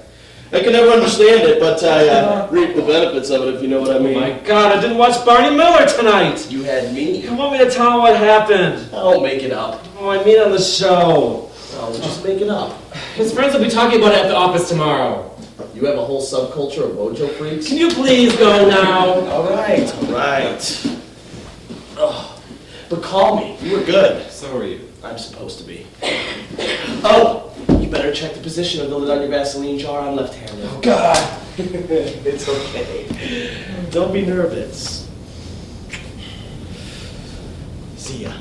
I could never understand it, but I reaped the benefits of it, if you know what I mean. Oh my God, I didn't watch Barney Miller tonight! You had me. You want me to tell what happened? I'll make it up. Oh, I mean on the show. I'll just make it up. His friends will be talking about it at the office tomorrow. You have a whole subculture of Bojo freaks? Can you please go now? All right. Oh, but call me. You were good. So are you. I'm supposed to be. Oh, you better check the position of the lid on your Vaseline jar. I'm left-handed. Oh, God. It's okay. Don't be nervous. See ya.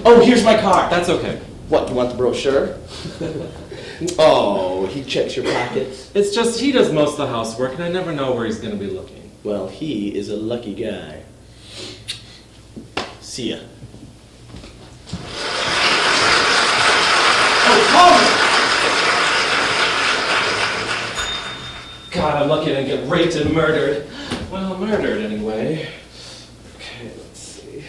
Oh, here's my card. That's okay. What, you want the brochure? Oh, he checks your pockets. It's just he does most of the housework, and I never know where he's going to be looking. Well, he is a lucky guy. See ya. Oh, God, I'm lucky I didn't get raped and murdered. Well, murdered anyway. Okay, let's see.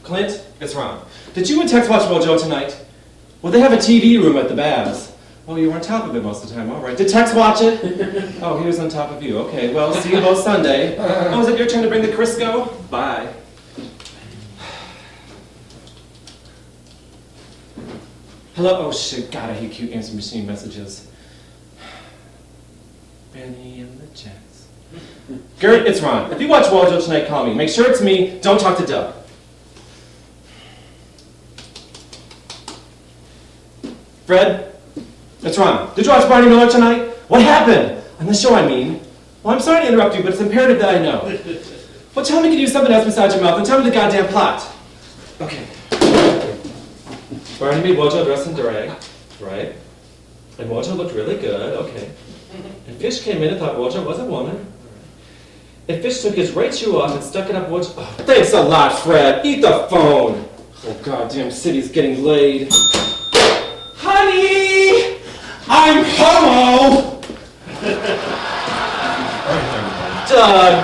Clint, it's Ron. Did you and Tex watch Mojo tonight? Well, they have a TV room at the Babs. Oh, you were on top of it most of the time, all right. Did Tex watch it? Oh, he was on top of you. Okay, well, see you both Sunday. Oh, is it your turn to bring the Crisco? Bye. Hello? Oh, shit. God, I hate cute answer machine messages. Benny and the Jets. Gert, it's Ron. If you watch Mojo tonight, call me. Make sure it's me. Don't talk to Doug. Fred? It's Ron. Did you watch Barney Miller tonight? What happened? On the show, I mean. Well, I'm sorry to interrupt you, but it's imperative that I know. Well, tell me you can do something else besides your mouth, and tell me the goddamn plot. Okay. Barney made Wojo dress in drag, right? And Wojo looked really good, okay. And Fish came in and thought Wojo was a woman. And Fish took his right shoe off and stuck it up Wojo. Oh, thanks a lot, Fred. Eat the phone. Oh, goddamn city's getting laid. Honey! I'm homo!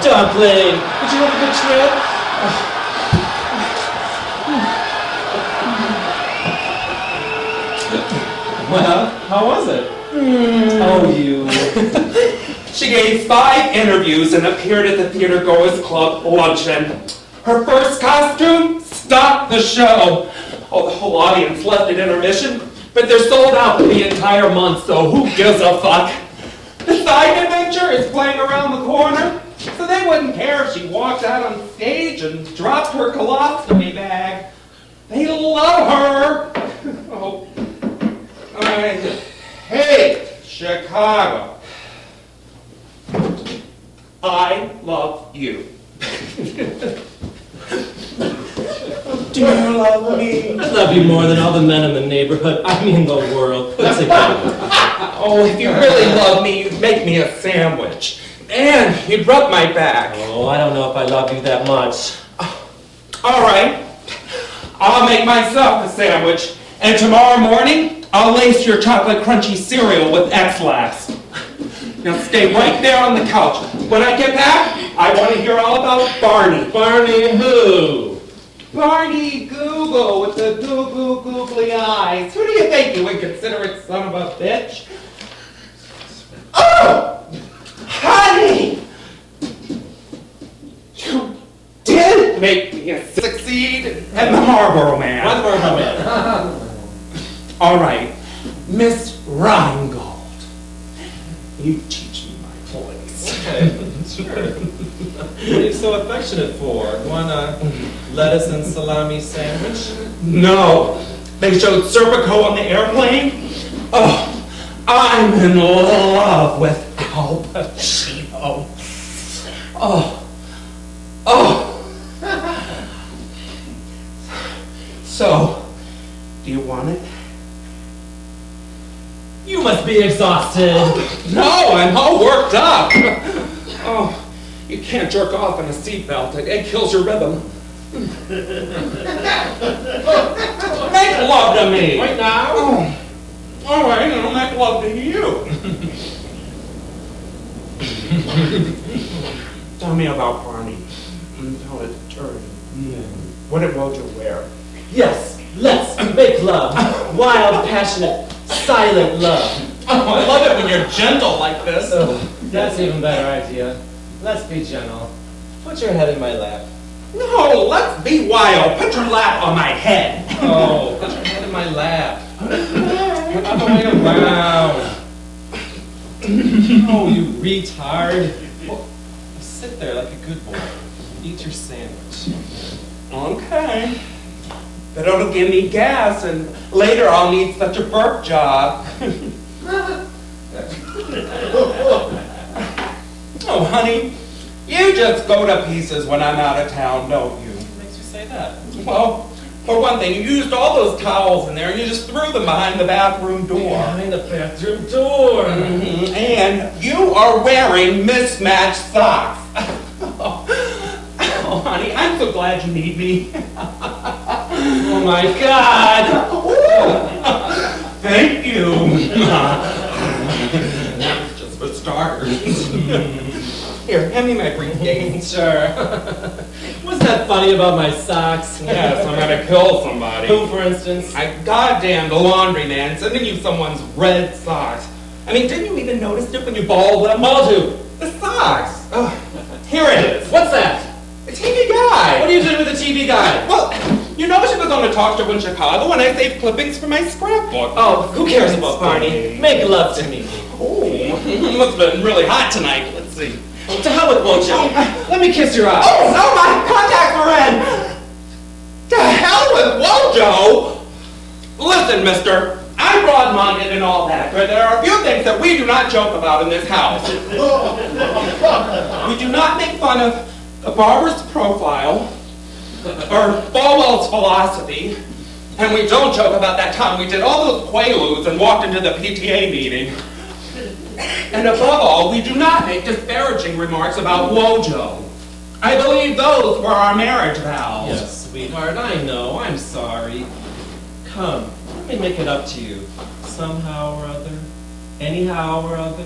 Dumpling! Did you have a good trip? Well, how was it? Oh, you. She gave 5 interviews and appeared at the Theater Goers Club luncheon. Her first costume stopped the show. Oh, the whole audience left at intermission, but they're sold out for the entire month, so who gives a fuck? The Side Adventure is playing around the corner, so they wouldn't care if she walked out on stage and dropped her colostomy bag. They love her. Oh, I hate Chicago. I love you. Do you love me? I love you more than all the men in the neighborhood. I mean the world. Put it together. Oh, if you really love me, you'd make me a sandwich. And you'd rub my back. Oh, I don't know if I love you that much. All right. I'll make myself a sandwich. And tomorrow morning, I'll lace your chocolate crunchy cereal with X-Lax. Now stay right there on the couch. When I get back, I want to hear all about Barney. Barney who? Barney Google with the goo-goo googly eyes. Who do you think you inconsiderate son of a bitch? Oh! Honey! You did make me succeed at the Marlboro Man. I'm the Marlboro Man. All right, Miss Rheingold. You teach me my place. Okay, sure. What are you so affectionate for? Want a lettuce and salami sandwich? No, they showed Serpico on the airplane. Oh, I'm in love with Al Pacino. Oh. So, do you want it? You must be exhausted. No, I'm all worked up. Oh, you can't jerk off in a seatbelt. It kills your rhythm. Make love to me. Right now? Oh. All right, and I'll make love to you. Tell me about Barney. How it turned. What did Wojo wear? Yes, let's make love. Wild, passionate, silent love. Oh, I love it when you're gentle like this. Oh, that's an even better idea. Let's be gentle. Put your head in my lap. No, let's be wild. Put your lap on my head. Oh, put your head in my lap. Other way around. Oh, you retard. Well, sit there like a good boy. Eat your sandwich. Okay. But it'll give me gas, and later I'll need such a burp job. Oh, honey, you just go to pieces when I'm out of town, don't you? What makes you say that? Well, for one thing, you used all those towels in there, and you just threw them behind the bathroom door. Behind the bathroom door. Mhm. And you are wearing mismatched socks. Oh, honey, I'm so glad you need me. Oh my God! Thank you. Just for starters. Here, hand me my briefcase. Sure. Wasn't that funny about my socks? Yes, I'm gonna kill somebody. Who, for instance? I goddamn the laundry man sending you someone's red socks. I mean, didn't you even notice it when you balled them? Balled who? The socks. Ugh. Here it is. What's that? The TV guy. What are you doing with the TV guy? Well, you know she was on a talk show in Chicago and I saved clippings for my scrapbook. Oh, who cares about Barney? Make love to me. Oh, it must have been really hot tonight. Let's see. To hell with Mojo. Let me kiss your eye. Oh, no, my contact lens! To hell with Wojo! Listen, mister, I'm broad-minded and all that, but there are a few things that we do not joke about in this house. We do not make fun of a barber's profile or Falwell's philosophy, and we don't joke about that time we did all those quaaludes and walked into the PTA meeting. And above all, we do not make disparaging remarks about Wojo. I believe those were our marriage vows. Yes, sweetheart, I know. I'm sorry. Come, let me make it up to you. Somehow or other. Anyhow or other.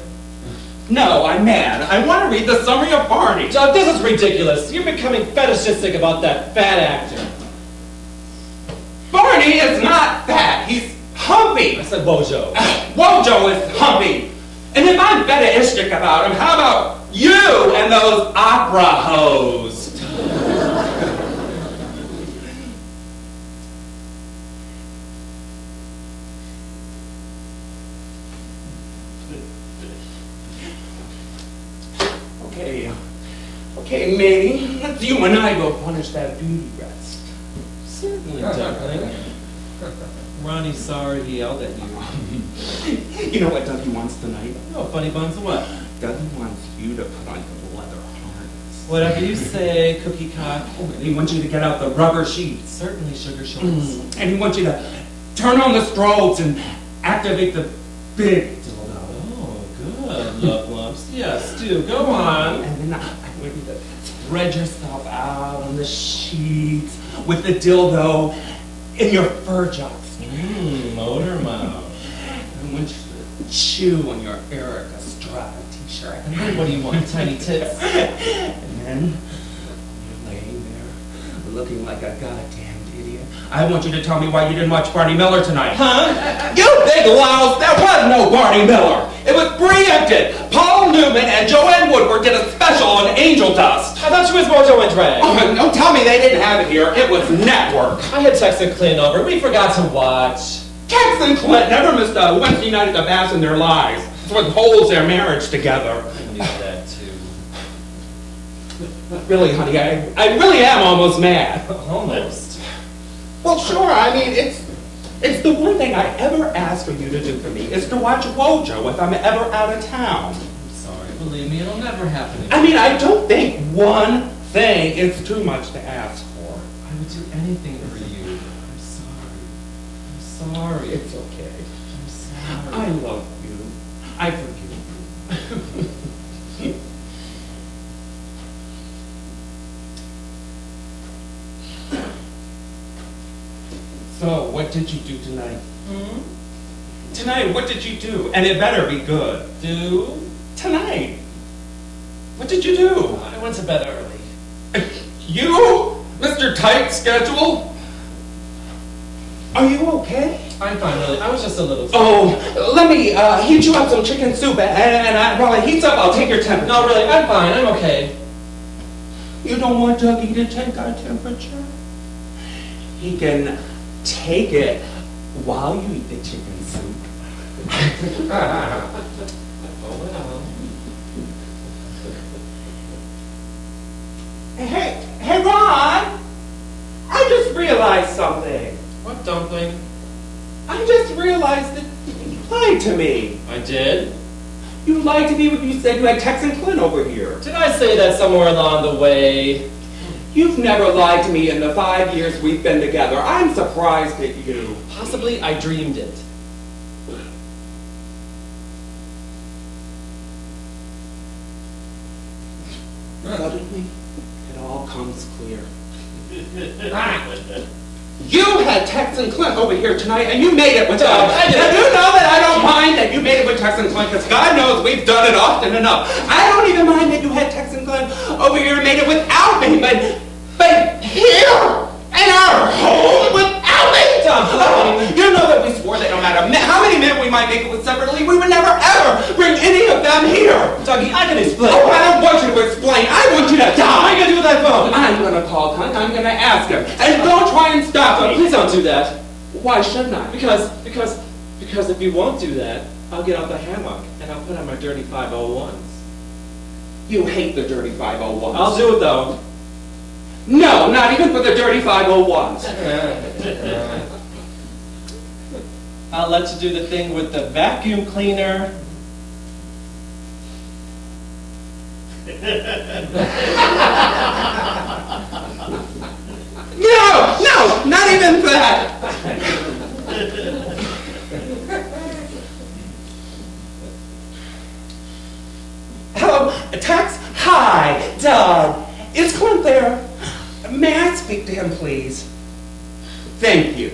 No, I'm mad. I want to read the summary of Barney. Doug, this is ridiculous. You're becoming fetishistic about that fat actor. Barney is not fat. He's humpy. I said Bojo. Wojo is humpy. And if I'm fetishistic about him, how about you and those opera hoes? Okay, maybe. Let's you and I go punish that beauty rest. Certainly, darling. Ronnie's sorry he yelled at you. You know what Dougie wants tonight? Oh, funny buns, what? Dougie wants you to put on your leather harness. Whatever you say, Cookie Cock. Oh, and he wants you to get out the rubber sheets. Certainly, Sugar Shorts. And he wants you to turn on the strobes and activate the big dildo. Oh, good, love lumps. Yes, do. Go on. And then I want you to spread yourself out on the sheets with the dildo in your fur jocks. Motor mouth. I want you to chew on your Erica Estrada t-shirt. And then what do you want, tiny tits? And then you're laying there looking like a goddamn idiot. I want you to tell me why you didn't watch Barney Miller tonight. Huh? You big louse! There was no Barney Miller! It was preempted! Paul Newman and Joanne Woodward did a special on Angel Dust. I thought she was Mojo and Drag. Oh, don't tell me they didn't have it here. It was network. I had Tex and Clint over. We forgot to watch. Tex and Clint never missed a Wednesday night at the baths in their lives. It's what holds their marriage together. I knew that too. Really, honey, I really am almost mad. Almost. Well, sure, I mean, it's the one thing I ever ask for you to do for me is to watch Wojo if I'm ever out of town. I'm sorry. Believe me, it'll never happen again. I mean, I don't think one thing is too much to ask for. I would do anything for you. I'm sorry. I'm sorry. It's okay. I'm sorry. I love you. I forgive you. So, what did you do tonight? Tonight, what did you do? And it better be good. Do? Tonight. What did you do? I went to bed early. You? Mr. Tight Schedule? Are you okay? I'm fine, really. I was just a little. Oh, let me heat you up some chicken soup, and while it heats up, I'll take your temperature. No, really, I'm fine. I'm okay. You don't want Dougie to take our temperature? He can take it while you eat the chicken soup. Oh, well. Hey, Ron! I just realized something. What dumpling? I just realized that you lied to me. I did? You lied to me when you said you had Tex and Clint over here. Did I say that somewhere along the way? You've never lied to me in the 5 years we've been together. I'm surprised at you. Possibly I dreamed it. Suddenly, it all comes clear. You had Tex and Clint over here tonight, and you made it with Doug. I did. And you know that I don't mind that you made it with Tex and Clint, because God knows we've done it often enough. I don't even mind that you had Tex and Clint over here and made it without me, but here, in our home, without me. You know that we swore that no matter how many men we might make it with separately, we would never ever bring any of them here. Dougie, I can explain. Oh, I don't want you to explain. I want you to die. What are you gonna do with that phone? I'm gonna call Clint. I'm gonna ask him. And don't try and stop Oh, me. please don't do that. Why shouldn't I? Because if you won't do that, I'll get out the hammock and I'll put on my dirty 501s. You hate the dirty 501s. I'll do it though. No, not even for the dirty 501s. I'll let you do the thing with the vacuum cleaner. No, not even that. Hello, Tex? Hi, Doug. Is Clint there? May I speak to him, please? Thank you.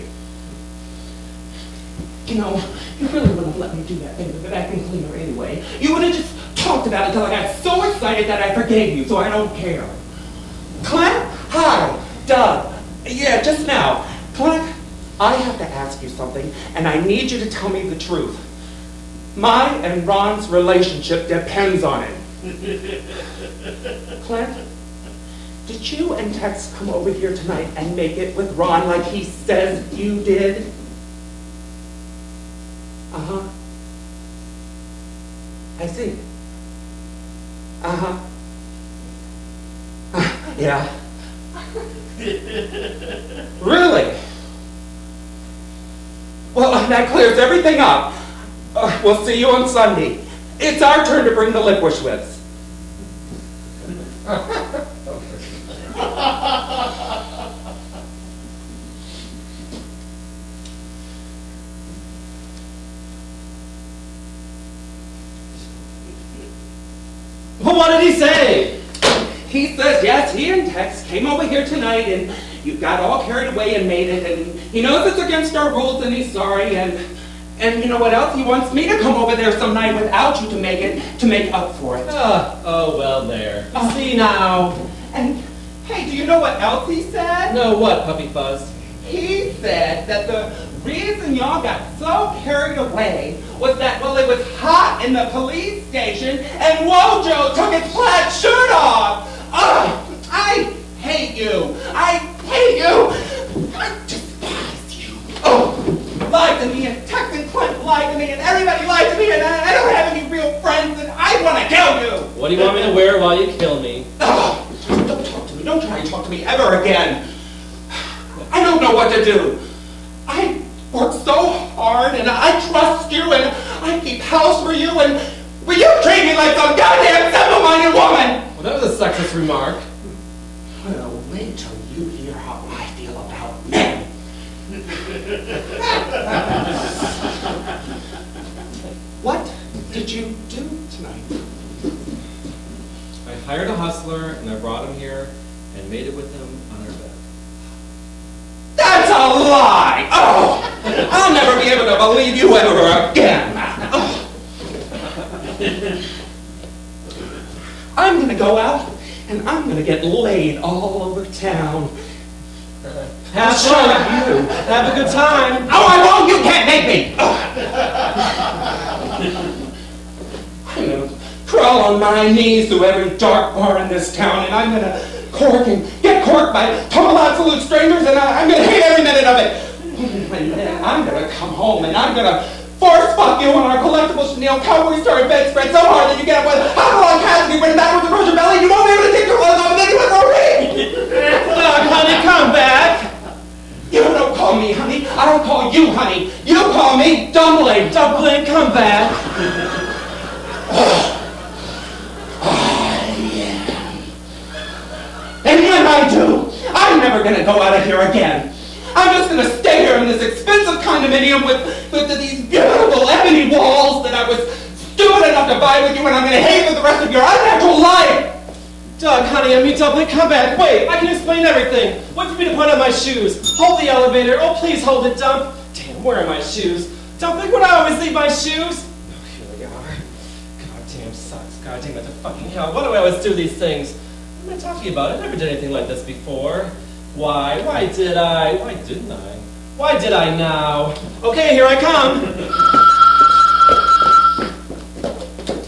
You know, you really wouldn't have let me do that thing with the vacuum cleaner anyway. You would have just talked about it until I got so excited that I forgave you, so I don't care. Clint? Hi, Doug. Yeah, just now. Clint, I have to ask you something, and I need you to tell me the truth. My and Ron's relationship depends on it. Clint, did you and Tex come over here tonight and make it with Ron like he says you did? Uh-huh. I see. Uh-huh. Yeah. Really? Well, that clears everything up. We'll see you on Sunday. It's our turn to bring the Liquishwitz. Well, what did he say? He says, yes, he and Tex came over here tonight and you got all carried away and made it, and he knows it's against our rules and he's sorry, and you know what else? He wants me to come over there some night without you to make up for it. Oh, well, there. See now. And hey, do you know what else he said? No, what, Puppy Fuzz? He said that the reason y'all got so carried away was that, well, it was hot in the police station and Wojo took his plaid shirt off. Ugh, I hate you. I hate you. I despise you. Oh, lied to me, and Tex and Clint lied to me, and everybody lied to me, and I don't have any real friends, and I want to kill you. What do you want me to wear while you kill me? Oh, don't talk to me. Don't try and talk to me ever again. I don't know what to do. I work so hard, and I trust you, and I keep house for you, and will you treat me like some goddamn simple-minded woman? Well, that was a sexist remark. Well, wait till you hear how I feel about men. What did you do tonight? I hired a hustler, and I brought him here and made it with him on our bed. That's a lie! Oh! I'll never be able to believe you ever again! Oh. I'm gonna go out and I'm gonna get laid all over town. Have I'll show fun. you. Have a good time. Oh, I won't! You can't make me! I'm gonna crawl on my knees through every dark bar in this town, and I'm gonna get corked by total absolute strangers, and I'm gonna hate every minute of it. And then I'm gonna come home and I'm gonna force fuck you on our collectible chenille cowboy story bedspread so hard that you get up with half a long Cassidy written backwards across your belly, and you won't be able to take your clothes off, and then you will read. Look, honey, come back. You don't call me honey. I don't call you honey. You call me Dumpling. Dumpling, come back. And when I do, I'm never gonna go out of here again. I'm just gonna stay here in this expensive condominium with these beautiful ebony walls that I was stupid enough to buy with you, and I'm gonna hate for the rest of your unnatural life. Doug, honey, I mean, Dumpling, come back. Wait, I can explain everything. Wait for me to put on my shoes. Hold the elevator. Oh, please hold it, Dump. Damn, where are my shoes? Dumpling, would I always leave my shoes? Oh, here they are. Goddamn sucks. Goddamn it to fucking hell. Why do I always do these things? What am I talking about? I never did anything like this before. Why? Why did I? Why didn't I? Why did I now? Okay, here I come.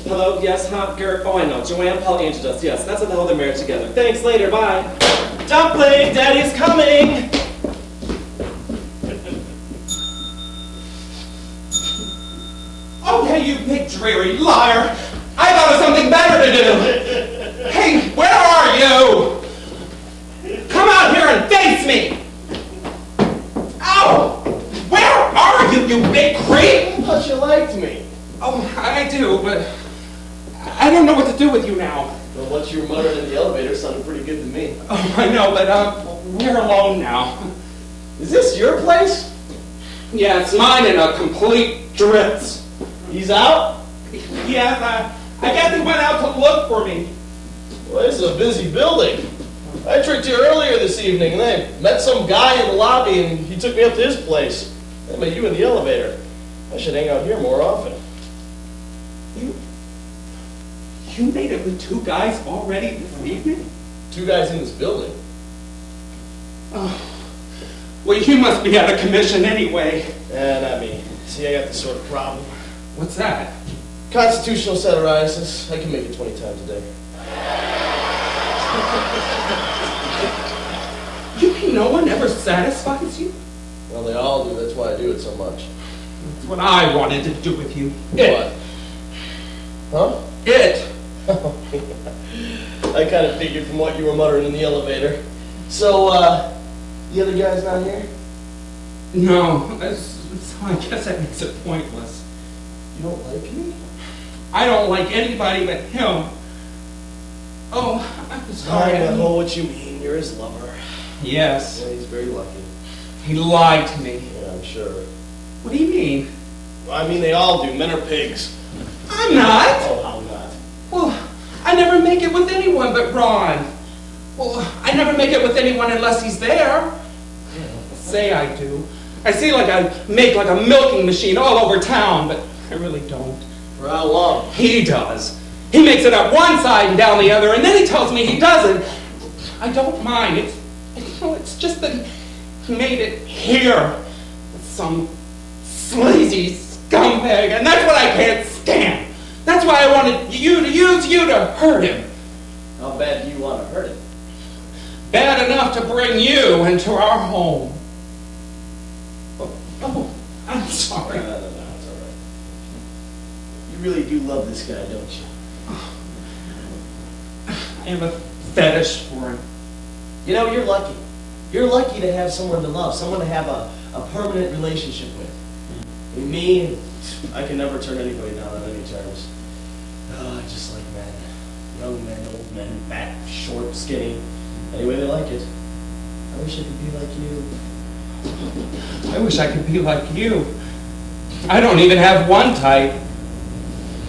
Hello, yes, huh, Garrett? Oh, I know. Joanne, Paul, Angel does. Yes, that's what the hell they're married together. Thanks, later, bye. Dumpling, Daddy's coming! Okay, you big dreary liar! I thought of something better to do! Hey, where are you? Come out here and face me! Ow! Where are you, you big creep? I thought you liked me. Oh, I do, but I don't know what to do with you now. Well, what you were muttering in the elevator sounded pretty good to me. Oh, I know, but we're alone now. Is this your place? Yeah, it's mine in a complete drifts. He's out? Yes, I guess he went out to look for me. Well, this is a busy building. I tricked you earlier this evening, and I met some guy in the lobby, and he took me up to his place. I met you in the elevator. I should hang out here more often. You made it with two guys already this evening? Two guys in this building. Oh. Well, you must be out of commission anyway. Not me. See, I got this sort of problem. What's that? Constitutional set of rises. I can make it 20 times a day. You mean no one ever satisfies you? Well, they all do. That's why I do it so much. That's what I wanted to do with you. What? Huh? It. I kind of figured from what you were muttering in the elevator. So, the other guy's not here? No, so I guess that makes it pointless. You don't like me? I don't like anybody but him. Oh, I'm sorry. I know what you mean. You're his lover. Yes. Yeah, he's very lucky. He lied to me. Yeah, I'm sure. What do you mean? Well, I mean, they all do. Men are pigs. I'm not. Oh, how not? Well, I never make it with anyone but Ron. Well, I never make it with anyone unless he's there. Say I do. I say like I make like a milking machine all over town, but I really don't. For how long? He does. He makes it up one side and down the other, and then he tells me he doesn't. I don't mind. It's just that he made it here with some sleazy scumbag, and that's what I can't stand. That's why I wanted you to use you to hurt him. How bad do you want to hurt him? Bad enough to bring you into our home. Oh, I'm sorry. No, it's all right. You really do love this guy, don't you? I have a fetish for him. You know, you're lucky. You're lucky to have someone to love, someone to have a permanent relationship with. And me, I can never turn anybody down on any terms. Oh, I just like men. Young men, old men, fat, short, skinny. Any way they like it. I wish I could be like you. I wish I could be like you. I don't even have one type.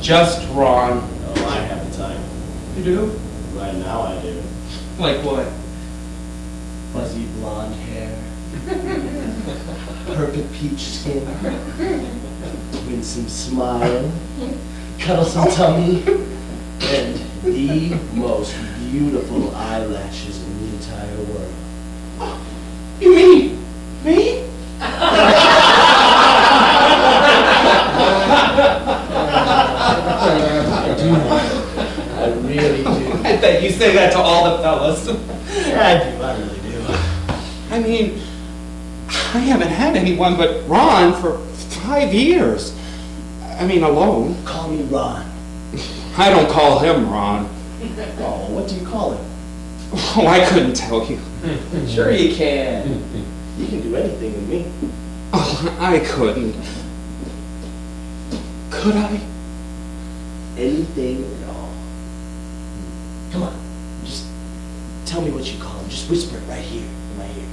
Just Ron. Oh, I have a type. You do? Right now I do. Like what? Fuzzy blonde hair. Perfect peach skin. Winsome smile. Cuddlesome tummy. And the most beautiful eyelashes in the entire world. You mean me? I do. I really do. I bet you say that to all the fellas. Yeah, I do. I really do. I mean, I haven't had anyone but Ron for 5 years. I mean, alone. Call me Ron. I don't call him Ron. Oh, what do you call him? Oh, I couldn't tell you. Sure you can. You can do anything with me. Oh, I couldn't. Could I? Anything at all. Come on. Just tell me what you call him. Just whisper it right here in my ear.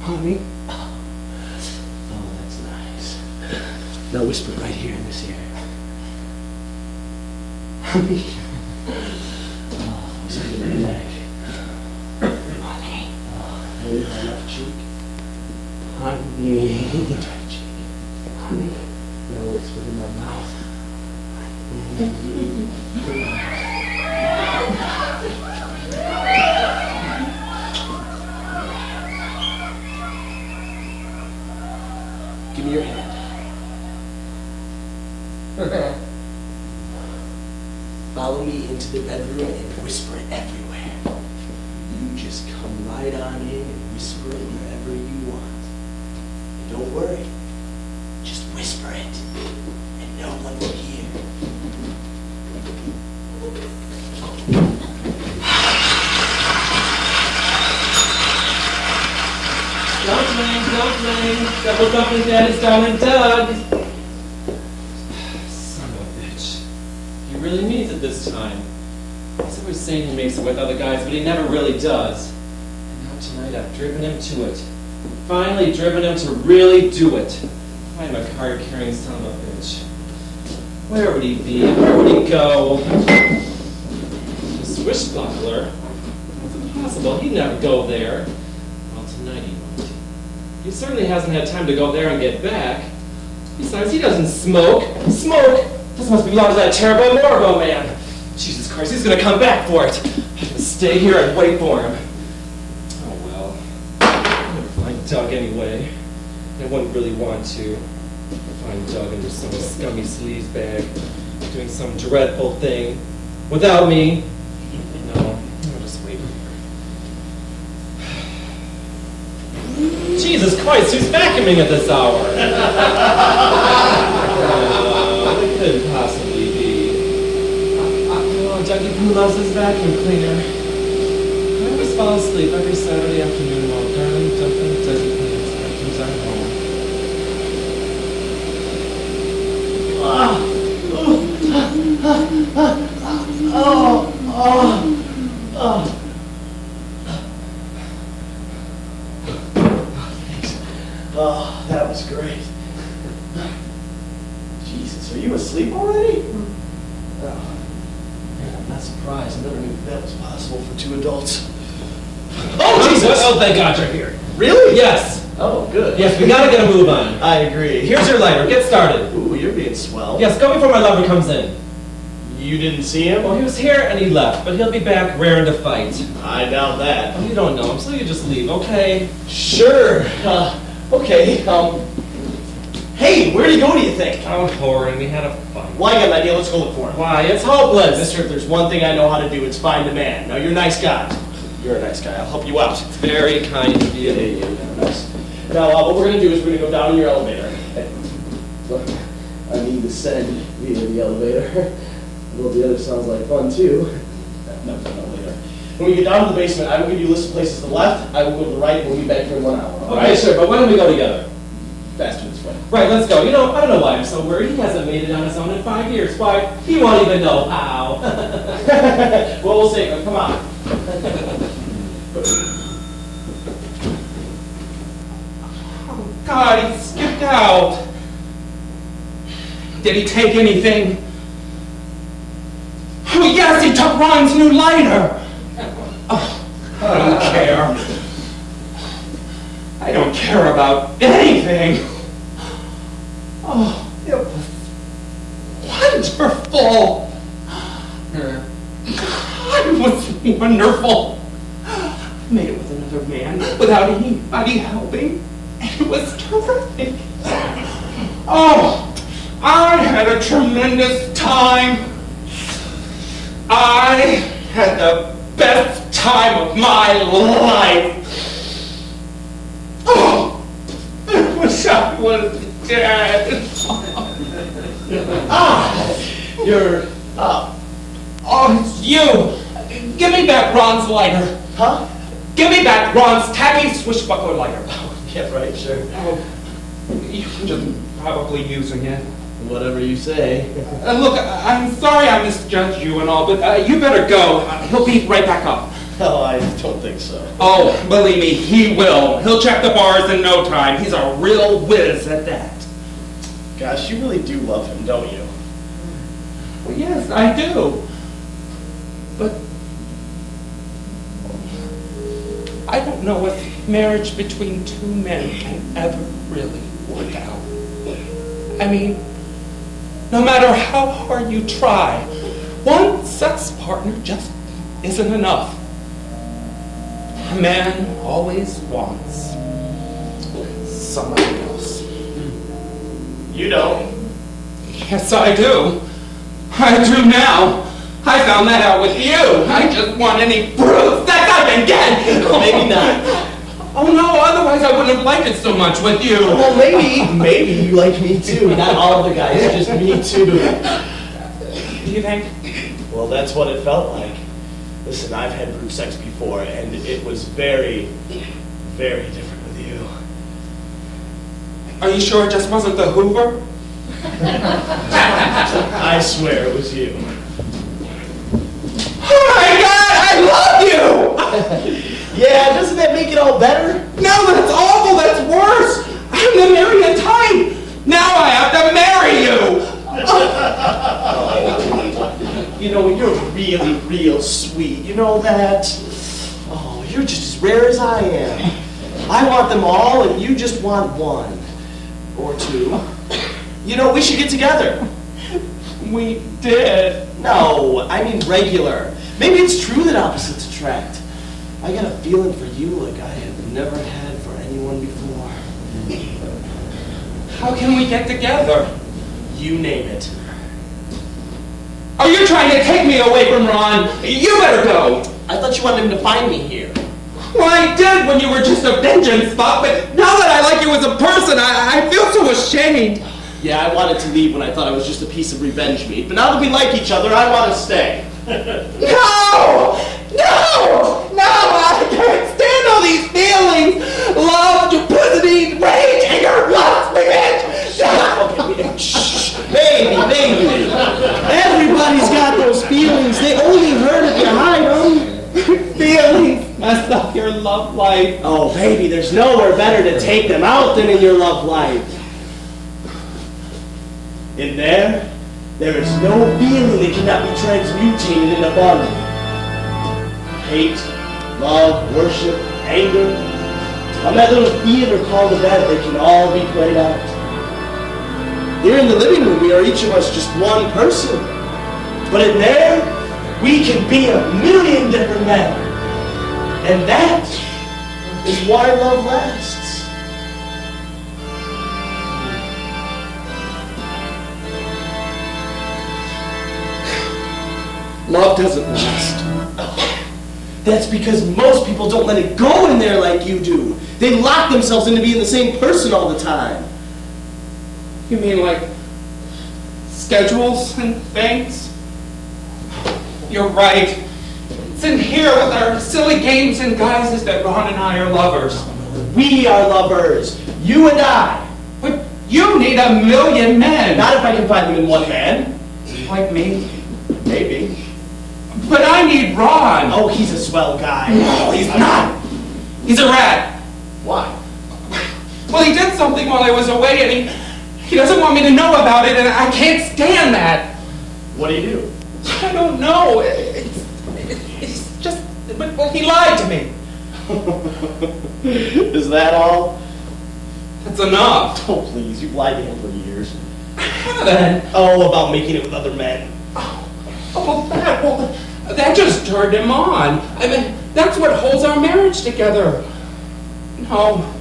Honey? Oh, that's nice. Now whisper it right here in this ear. Honey? sweet in my neck. Honey. Hey, my left cheek. Honey. Right cheek. Honey. No, it's within my mouth. Give me your hand. Follow me into the bedroom and whisper it everywhere. You just come right on in and whisper it wherever you want. And don't worry, just whisper it, and no one will hear. Dumpling. Double dumpling daddy's darling Doug. Son of a bitch. He really means it this time. He's always saying he makes it with other guys, but he never really does. And now tonight I've driven him to it. Finally driven him to really do it. I'm a card-carrying son of a bitch. Where would he be? Where would he go? The swishbuckler? It's impossible. He'd never go there. Well, tonight he won't. He certainly hasn't had time to go there and get back. Besides, he doesn't smoke. Smoke? This must belong to that terrible Morbo man. Jesus Christ, he's gonna come back for it. I have to stay here and wait for him. Oh well. I'll never find Doug anyway. I wouldn't really want to find Doug under some scummy sleaze bag, doing some dreadful thing. Without me. No, I'll just wait here. Jesus Christ, who's vacuuming at this hour? No, it couldn't possibly be. Oh, Dougie Poo loves his vacuum cleaner. I always fall asleep every Saturday afternoon while darling Dumpling Dougie cleans vacuums at home. Oh, that was great. Jesus, are you asleep already? Oh, man, I'm not surprised. I never knew that was possible for two adults. Oh, Jesus! Oh, thank God you're here. Really? Yes. Oh, good. Yes, we gotta get a move on. I agree. Here's your lighter. Get started. Ooh, you're being swell. Yes, go before my lover comes in. You didn't see him? Well, he was here and he left, but he'll be back raring to fight. I doubt that. Oh, you don't know him, so you just leave, okay? Sure. Okay. Hey, where'd he go, do you think? Out whoring, we had a fight. Well, I got an idea. Let's go look for him. Why, it's hopeless. Mister, if there's one thing I know how to do, it's find a man. Now, you're a nice guy. You're a nice guy. I'll help you out. Very kind of you. Yeah, nice. Now, what we're going to do is we're going to go down in your elevator. Look, I need to send via the elevator. Well, the other sounds like fun, too. No, later. When we get down to the basement, I will give you a list of places to the left, I will go to the right, and we'll be back here in 1 hour. All Okay, right? sure, but why don't we go together? Faster this way. Right, let's go. You know, I don't know why I'm so worried. He hasn't made it on his own in 5 years. Why? He won't even know how. Well, we'll see. Come on. Oh, God, he skipped out. Did he take anything? Oh, yes, he took Ron's new lighter. Oh, I don't care. I don't care about anything. Oh, it was wonderful. It was wonderful. I made it with another man without anybody helping. It was terrific. Oh, I had a tremendous time. I had the best time of my life. Oh, I wish I was dead. You're Oh, it's you. Give me back Ron's lighter. Huh? Give me back Ron's tacky swishbuckler lighter. Yeah, right, sure. Oh, you're just probably using it. Whatever you say. Look, I'm sorry I misjudged you and all, but you better go. He'll be right back up. Oh, I don't think so. Oh, believe me, he will. He'll check the bars in no time. He's a real whiz at that. Gosh, you really do love him, don't you? Well, yes, I do. But I don't know if marriage between two men can ever really work out. I mean, no matter how hard you try, one sex partner just isn't enough. A man always wants somebody else. You don't. Yes, I do. I do now. I found that out with you. I just want any brute sex I can get. Maybe not. Oh no, otherwise I wouldn't have liked it so much with you. Well, maybe you like me too. Not all the guys, just me too. You think? Well, that's what it felt like. Listen, I've had brute sex before, and it was very, very different with you. Are you sure it just wasn't the Hoover? I swear it was you. Oh my God, I love you! Yeah, doesn't that make it all better? No, that's awful, that's worse! I'm the Marion type! Now I have to marry you! You know, you're really, real sweet. You know that? Oh, you're just as rare as I am. I want them all, and you just want one. Or two. You know, we should get together. We did. No, I mean regular. Maybe it's true that opposites attract. I got a feeling for you like I have never had for anyone before. How can we get together? You name it. Are you trying to take me away from Ron? You better go. I thought you wanted him to find me here. Well, I did when you were just a vengeance spot, but now that I like you as a person, I feel so ashamed. Yeah, I wanted to leave when I thought I was just a piece of revenge meat, but now that we like each other, I want to stay. No! No! No! I can't stand all these feelings! Love, duplicity, rage, anger, lust, revenge! Okay, shh. Baby. Everybody's got those feelings. They only hurt if you hide them. Feelings mess up your love life. Oh, baby, there's nowhere better to take them out than in your love life. In there is no feeling that cannot be transmutated into fun. Hate, love, worship, anger. On that little theater called the bed, they can all be played out. Here in the living room, we are each of us just one person. But in there, we can be a million different men. And that is why love lasts. Love doesn't last. That's because most people don't let it go in there like you do. They lock themselves into being the same person all the time. You mean like schedules and things? You're right. It's in here with our silly games and guises that Ron and I are lovers. We are lovers. You and I. But you need a million men. Not if I can find them in one man. Like me. Maybe. But I need Ron. Oh, he's a swell guy. No, he's not. He's a rat. Why? Well, he did something while I was away, and he doesn't want me to know about it, and I can't stand that. What do you do? I don't know. It's just, well, he lied to me. Is that all? That's enough. Oh, please. You've lied to him for years. I haven't. Oh, about making it with other men. Well, that just turned him on. I mean, that's what holds our marriage together. No,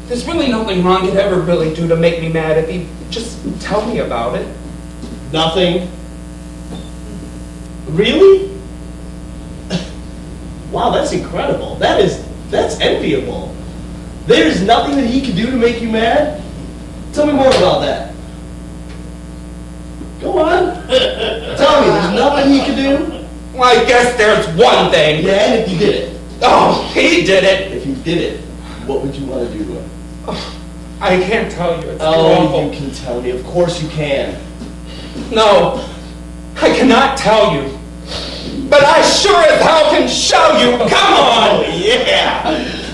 there's really nothing Ron could ever really do to make me mad if he'd just tell me about it. Nothing? Really? Wow, that's incredible. That's enviable. There's nothing that he could do to make you mad? Tell me more about that. Go on. Tell me, there's nothing he could do? Well, I guess there's one thing. Yeah, and if you did it? Oh, he did it. If you did it, what would you want to do to him? I can't tell you. It's Oh, awful. you can tell me. Of course you can. No, I cannot tell you. But I sure as hell can show you. Come on. Oh, yeah.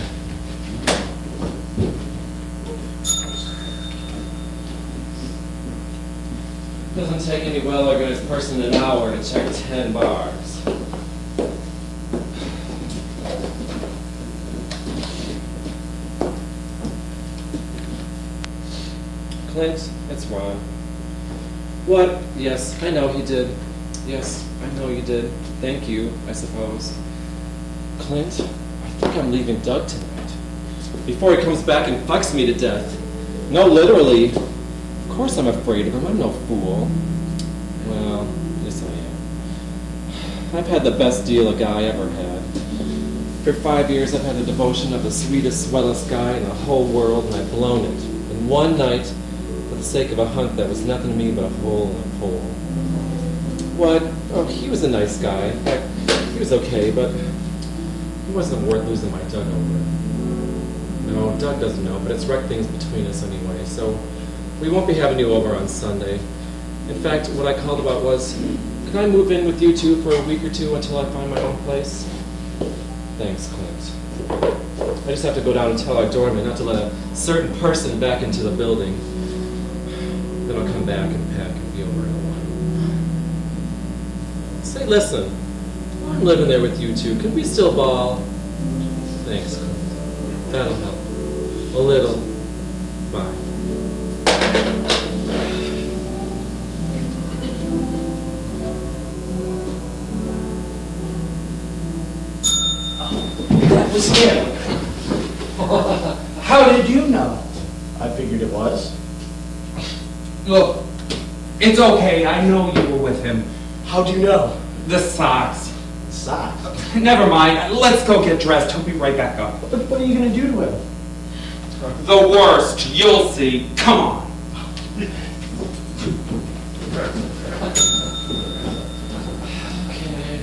Doesn't take any well-organized person an hour to check 10 bars. Clint, it's Ron. What? Yes, I know he did. Yes, I know you did. Thank you, I suppose. Clint, I think I'm leaving Doug tonight. Before he comes back and fucks me to death. No, literally. Of course I'm afraid of him. I'm no fool. Well, yes I am. I've had the best deal a guy ever had. For 5 years I've had the devotion of the sweetest, swellest guy in the whole world, and I've blown it. In one night, for the sake of a hunk that was nothing to me but a hole in a pole. What? Oh, he was a nice guy. In fact, he was okay, but he wasn't worth losing my Doug over. No, Doug doesn't know, but it's wrecked things between us anyway, so we won't be having you over on Sunday. In fact, what I called about was, can I move in with you two for a week or two until I find my own place? Thanks, Clint. I just have to go down and tell our doorman not to let a certain person back into the building. Then I'll come back and pack and be over in a while. Say, listen, I'm living there with you two. Can we still ball? Thanks, Clint. That'll help. A little. Bye. That was him. How did you know? I figured it was. Look, it's okay. I know you were with him. How'd you know? The socks. Sock. Never mind. Let's go get dressed. He'll be right back up. But what are you gonna do to him? The worst. You'll see. Come on. Okay,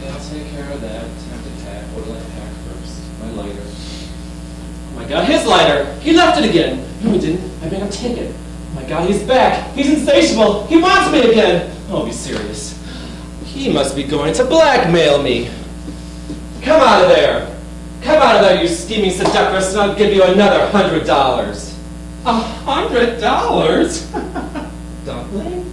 I'll take care of that. Time to pack. What do I pack first? My lighter. Oh my god, his lighter! He left it again! No, he didn't. I made him take it. Oh my god, he's back! He's insatiable! He wants me again! Oh, be serious. He must be going to blackmail me. Come out of there! Come out of there, you scheming seductress, and I'll give you another $100. $100? Dumpling?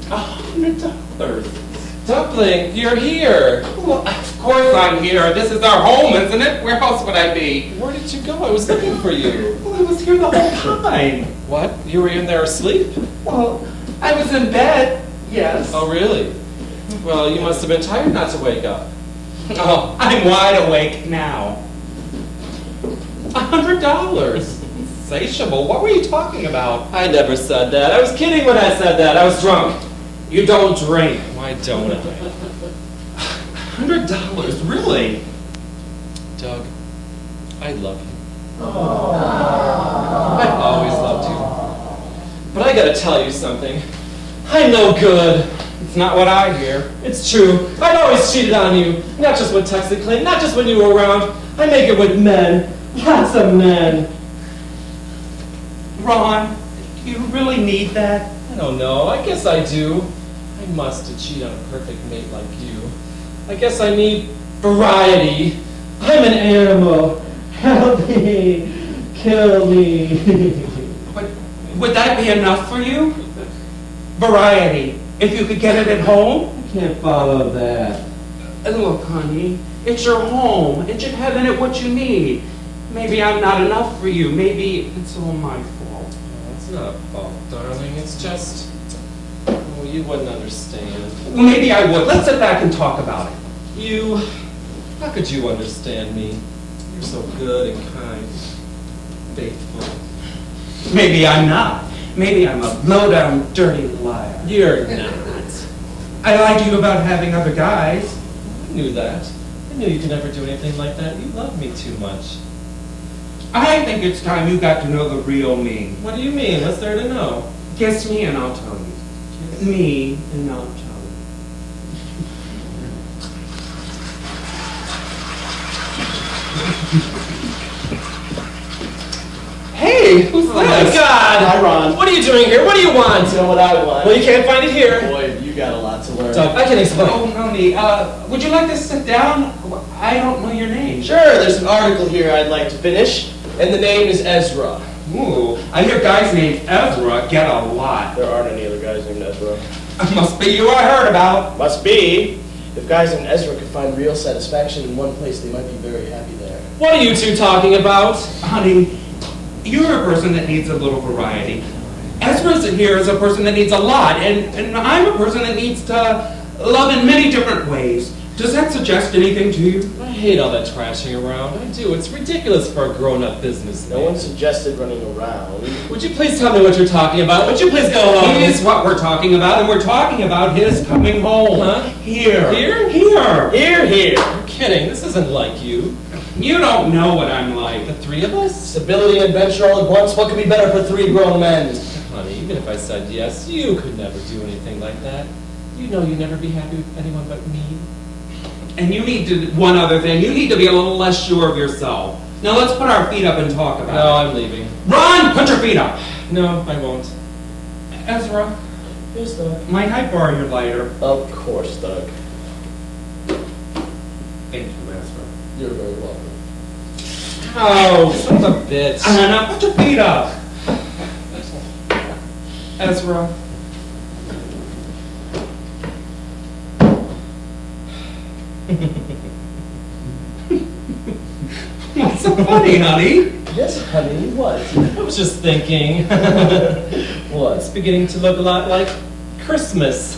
$100. Dumpling, you're here! Well, of course I'm here. This is our home, isn't it? Where else would I be? Where did you go? I was looking for you. Well, I was here the whole time. What? You were in there asleep? Well, I was in bed. Yes. Oh, really? Well, you must have been tired not to wake up. Oh, I'm wide awake now. $100. Insatiable. What were you talking about? I never said that. I was kidding when I said that. I was drunk. You don't drink. Why don't I? $100? Really? Doug, I love you. I've always loved you. But I gotta tell you something. I'm no good. It's not what I hear. It's true. I've always cheated on you. Not just with Tex and Clint, not just when you were around. I make it with men. Lots of men. Ron, do you really need that? I don't know. I guess I do. I must to cheat on a perfect mate like you. I guess I need variety. I'm an animal. Help me. Kill me. But would that be enough for you? Variety. If you could get it at home? I can't follow that. Look, honey, it's your home. It should have in it what you need. Maybe I'm not enough for you. Maybe it's all my fault. Oh, it's not a fault, darling. It's just... Oh, you wouldn't understand. Well, maybe I would. Let's sit back and talk about it. You... How could you understand me? You're so good and kind. Faithful. Maybe I'm not. Maybe I'm a low-down, dirty liar. You're not. I lied to you about having other guys. I knew that. I knew you could never do anything like that. You love me too much. I think it's time you got to know the real me. What do you mean? What's there to know? Kiss me and I'll tell you. Kiss me and I'll tell you. Hey, who's Oh my this? God! Hi, Ron. What are you doing here? What do you want? You know what I want? Well, you can't find it here. Boy, you got a lot to learn. Doug, I can explain. Oh, no, would you like to sit down? I don't know your name. Sure, there's an article here I'd like to finish, and the name is Ezra. Ooh, I hear guys named Ezra get a lot. There aren't any other guys named Ezra. Must be you I heard about. Must be. If guys named Ezra could find real satisfaction in one place, they might be very happy there. What are you two talking about? Honey, you're a person that needs a little variety. Ezra's here is a person that needs a lot, and I'm a person that needs to love in many different ways. Does that suggest anything to you? I hate all that trashing around. I do. It's ridiculous for a grown-up businessman. No one suggested running around. Would you please tell me what you're talking about? Would you please go home? Here's what we're talking about, and we're talking about his coming home. Huh? Here. Here? Here. Here. You're kidding. This isn't like you. You don't know what I'm like. The three of us? Stability and adventure all at once. What could be better for three grown men? Honey, even if I said yes, you could never do anything like that. You know you'd never be happy with anyone but me. And you need to, one other thing, you need to be a little less sure of yourself. Now let's put our feet up and talk about No, it. I'm leaving. Run! Put your feet up! No, I won't. Ezra, Here's Doug. might I borrow your lighter? Of course, Doug. Thank you, Ezra. You're very welcome. Oh, son of a bitch. Now put your feet up. Ezra. What's so funny, honey? Yes, honey, what? I was just thinking. What? It's beginning to look a lot like Christmas.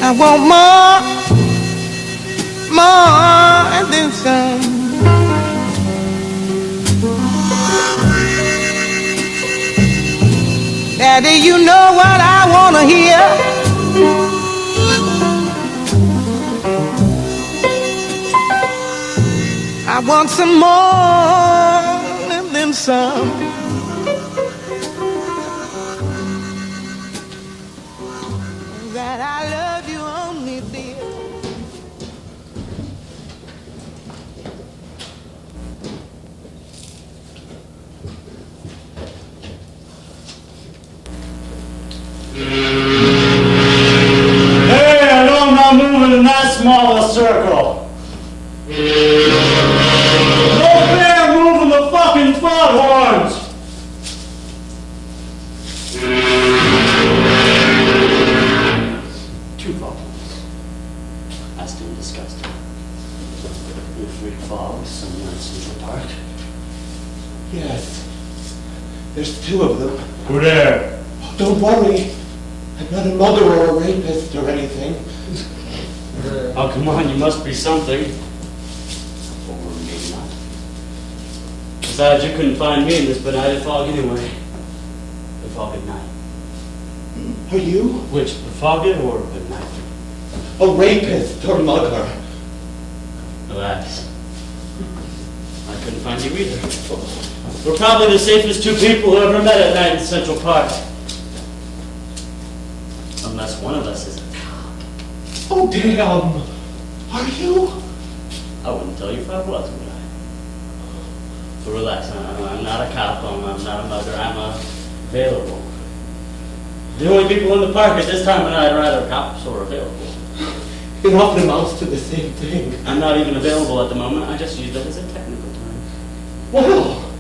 I want more than some. Daddy, you know what I wanna hear. I want some more than some. That I love you only, dear. Hey, I don't know moving in that small a circle. No fair moving the fucking foghorns. Two foghorns. That's too disgusting. You freak fogs somewhere in Central Park? Yes. There's two of them. Who there? Don't worry. I'm not a mother or a rapist or anything. Oh, come on, you must be something. Or maybe not. Besides, you couldn't find me in this benighted fog anyway. The fog at night. Are you? Which, the fog at or at night? A rapist or mugger? Relax. I couldn't find you either. We're probably the safest two people who ever met at night in Central Park. Unless one of us is a cop. Oh, damn. Are you? I wouldn't tell you if I was, would I? So relax, I'm not a cop, I'm not a mugger, I'm available. The only people in the park at this time of night are either cops or available. It often amounts to the same thing. I'm not even available at the moment, I just use that as a technical term. Well,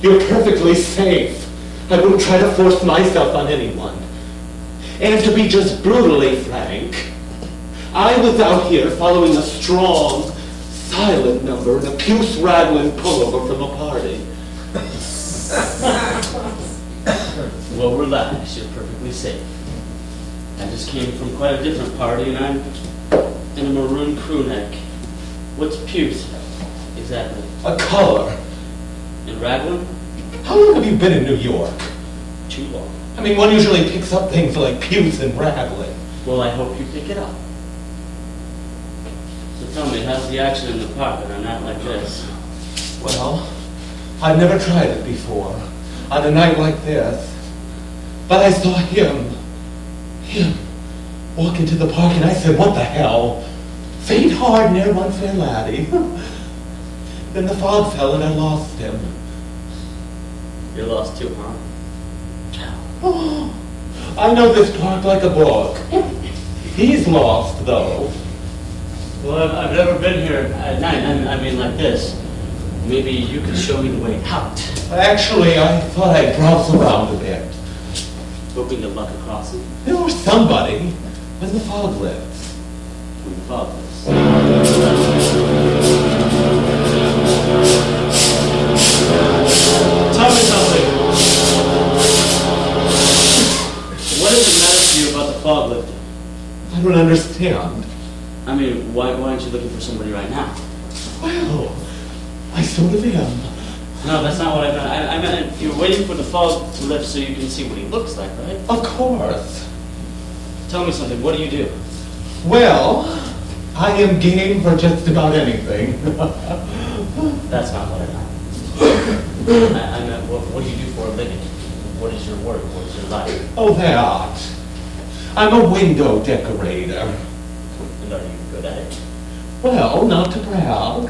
you're perfectly safe. I wouldn't try to force myself on anyone. And to be just brutally frank, I was out here following a strong, silent number in a puce-rattling pullover from a party. Well, relax, you're perfectly safe. I just came from quite a different party and I'm in a maroon crew neck. What's puce? Exactly. A color. In Raglan? How long have you been in New York? Too long. I mean, one usually picks up things like puce and raglan. Well, I hope you pick it up. So tell me, how's the action in the park on a night like this? Well, I've never tried it before, on a night like this. But I saw him walk into the park and I said, what the hell? Faint hard near one fair laddie. Then the fog fell and I lost him. You're lost too, huh? Oh, I know this park like a book. He's lost, though. Well, I've never been here at night. I mean, like this. Maybe you could show me the way out. Actually, I thought I'd browse around a bit. Hoping to luck across it. There was somebody when the fog lifts. When the fog lifts. Tell me something. What does it matter to you about the fog lifting? I don't understand. I mean, why aren't you looking for somebody right now? Well, I sort of am. No, that's not what I meant. I meant you're waiting for the fog to lift so you can see what he looks like, right? Of course. Tell me something. What do you do? Well, I am game for just about anything. That's not what I meant. I meant, what do you do for a living? What is your work? What is your life? Oh, that. I'm a window decorator. And are you good at it? Well, not to brag,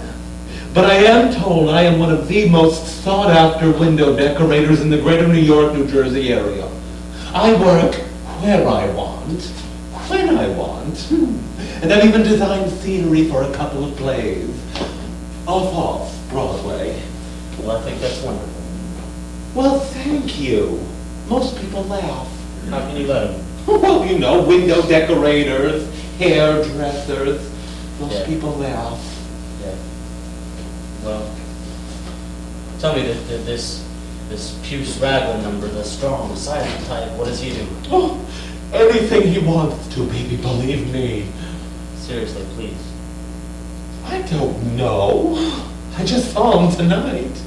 but I am told I am one of the most sought-after window decorators in the greater New York, New Jersey area. I work where I want, when I want, and I've even designed scenery for a couple of plays. Off Broadway. Well, I think that's wonderful. Well, thank you. Most people laugh. How can you let them? Well, you know, window decorators, hairdressers. Most Yeah. people laugh. Yeah. Well, tell me that this Puce Raglan number, the strong, silent type, what does he do? Oh, anything he wants to, baby, believe me. Seriously, please. I don't know. I just saw him tonight.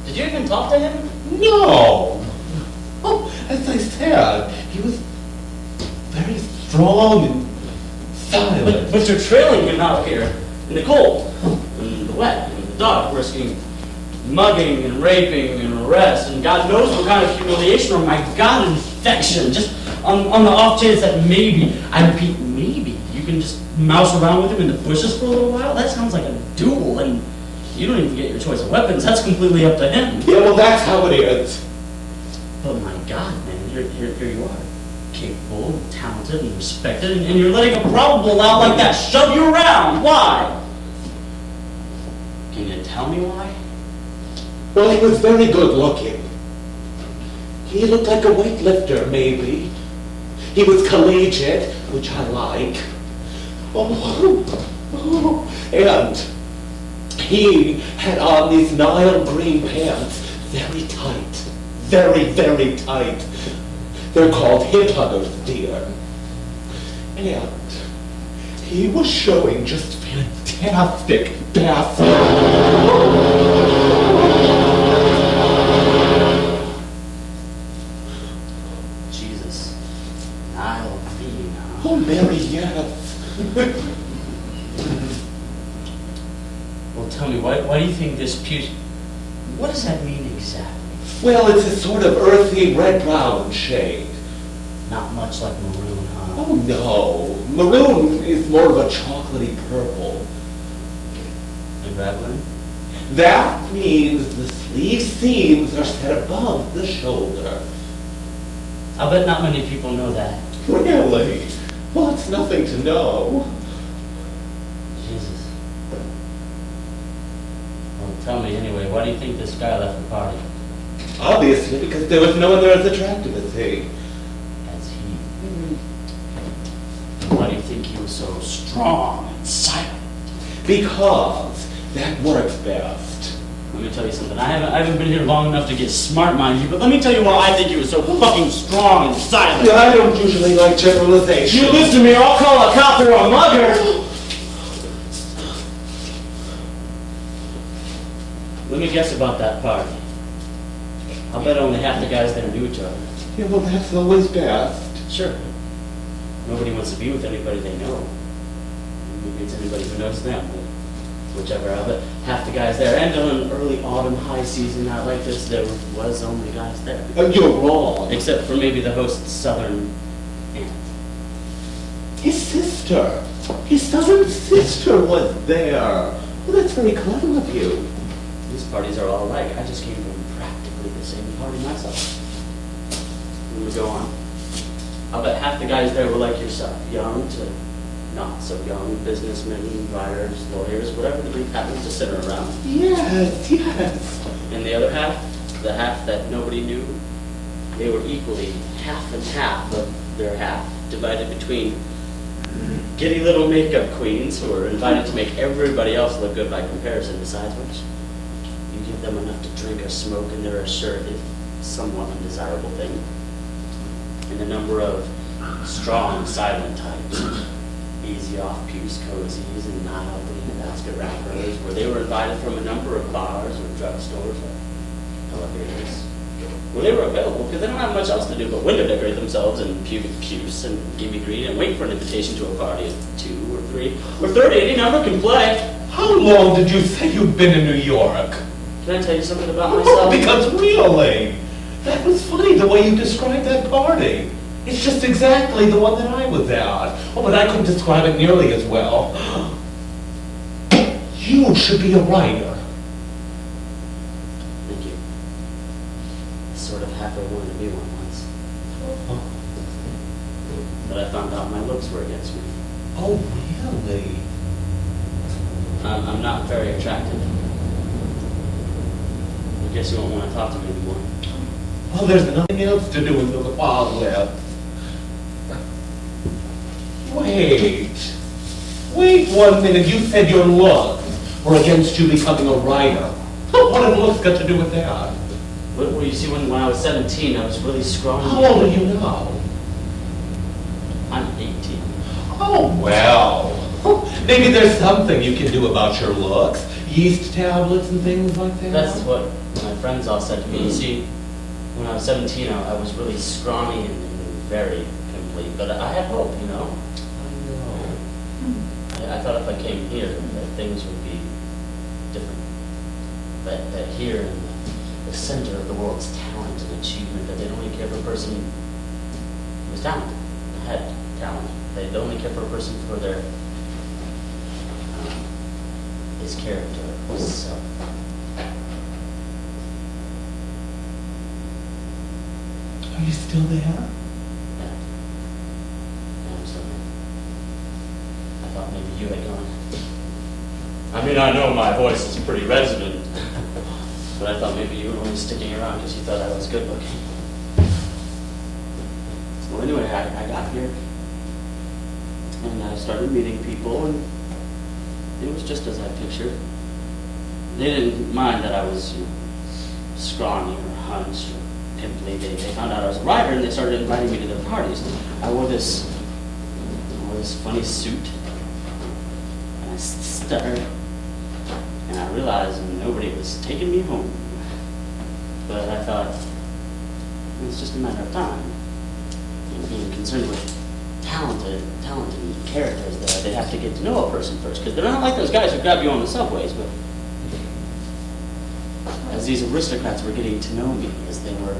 Did you even talk to him? No. Oh, as I said, he was very strong and silent. But you're trailing him out here in the cold, in the wet, in the dark, risking mugging and raping and arrest and God knows what kind of humiliation or, my God, infection. Just on the off chance that maybe, I repeat, maybe, you can just mouse around with him in the bushes for a little while. That sounds like a duel, and you don't even get your choice of weapons. That's completely up to him. Yeah, well, that's how it is. But my God, man, here you are. Capable, talented, and respected, and you're letting a probable out like that shove you around. Why? Can you tell me why? Well, he was very good looking. He looked like a weightlifter, maybe. He was collegiate, which I like. And he had on these Nile green pants, very tight, very, very tight. They're called hip huggers, dear. And he was showing just fantastic Jesus. Nile green, huh? Oh, Mary, yes. Well, tell me, why do you think this Puce... What does that mean exactly? Well, it's a sort of earthy red-brown shade. Not much like maroon, huh? Oh, no. Maroon is more of a chocolatey purple. And Raglan? That means the sleeve seams are set above the shoulder. I bet not many people know that. Really? Well, it's nothing to know. Jesus. Well, tell me anyway, why do you think this guy left the party? Obviously, because there was no one there as attractive as he. As he. Why do you think he was so strong and silent? Because that works best. Let me tell you something. I haven't been here long enough to get smart, mind you, but let me tell you why I think he was so fucking strong and silent. Yeah, I don't usually like generalization. You listen to me or I'll call a cop or a mugger! Let me guess about that party. I'll bet only half the guys there knew each other. Yeah, well, that's always best. Sure. Nobody wants to be with anybody they know. Maybe it's anybody who knows them, but whichever. I'll bet half the guys there. And on an early autumn high season night like this, there was only guys there. You're wrong. Except for maybe the host's southern aunt. His sister. His southern sister was there. Well, that's very clever of you. These parties are all alike. I just came from practically the same party myself. and we go on. I'll bet half the guys there were like yourself, young to not so young, businessmen, writers, lawyers, whatever the group happens to center around. Yes, yes. And the other half, the half that nobody knew, they were equally half and half of their half, divided between giddy little makeup queens who are invited to make everybody else look good by comparison, besides which you give them enough to drink or smoke and they're assured it's somewhat undesirable thing. And a number of strong, silent types, easy off-piece cozies and mildly basket rappers, where they were invited from a number of bars or drugstores or elevators, where they were available because they don't have much else to do but window decorate themselves in pubic puce and gimme green and wait for an invitation to a party of 2 or 3 or 30. Any number can play. How long did you say you've been in New York? Can I tell you something about myself? Because really, that was funny the way you described that party. It's just exactly the one that I was at. Oh, but I couldn't describe it nearly as well. You should be a writer. Thank you. Sort of halfway wanted to be one once. But I found out my looks were against me. Oh, really? I'm not very attractive. I guess you won't want to talk to me anymore. Well, there's nothing else to do in the Wild West. Wait 1 minute. You said your looks were against you becoming a writer. What have looks got to do with that? Well, you see, when I was 17, I was really scrawny. How old are you now? I'm 18. Oh, well. Maybe there's something you can do about your looks. Yeast tablets and things like that. That's what my friends all said to me. You see, when I was 17, I was really scrawny and very complete. But I had hope, you know? I thought if I came here, that things would be different. That here, in the center of the world's talent and achievement, that they'd only care for a person who was talented, had talent. They'd only care for a person for their his character, his self. Are you still there? Yeah, I'm still here. I thought maybe you had gone. I mean, I know my voice is pretty resonant, but I thought maybe you were only sticking around because you thought I was good looking. Well, anyway, I got here, and I started meeting people, and it was just as I pictured. They didn't mind that I was scrawny or hunched or pimply. They found out I was a writer, and they started inviting me to their parties. I wore this funny suit, and I stuttered, and I realized nobody was taking me home. But I thought, it's just a matter of time. Being concerned with talent and characters there, they have to get to know a person first, because they're not like those guys who grab you on the subways. But as these aristocrats were getting to know me, as they were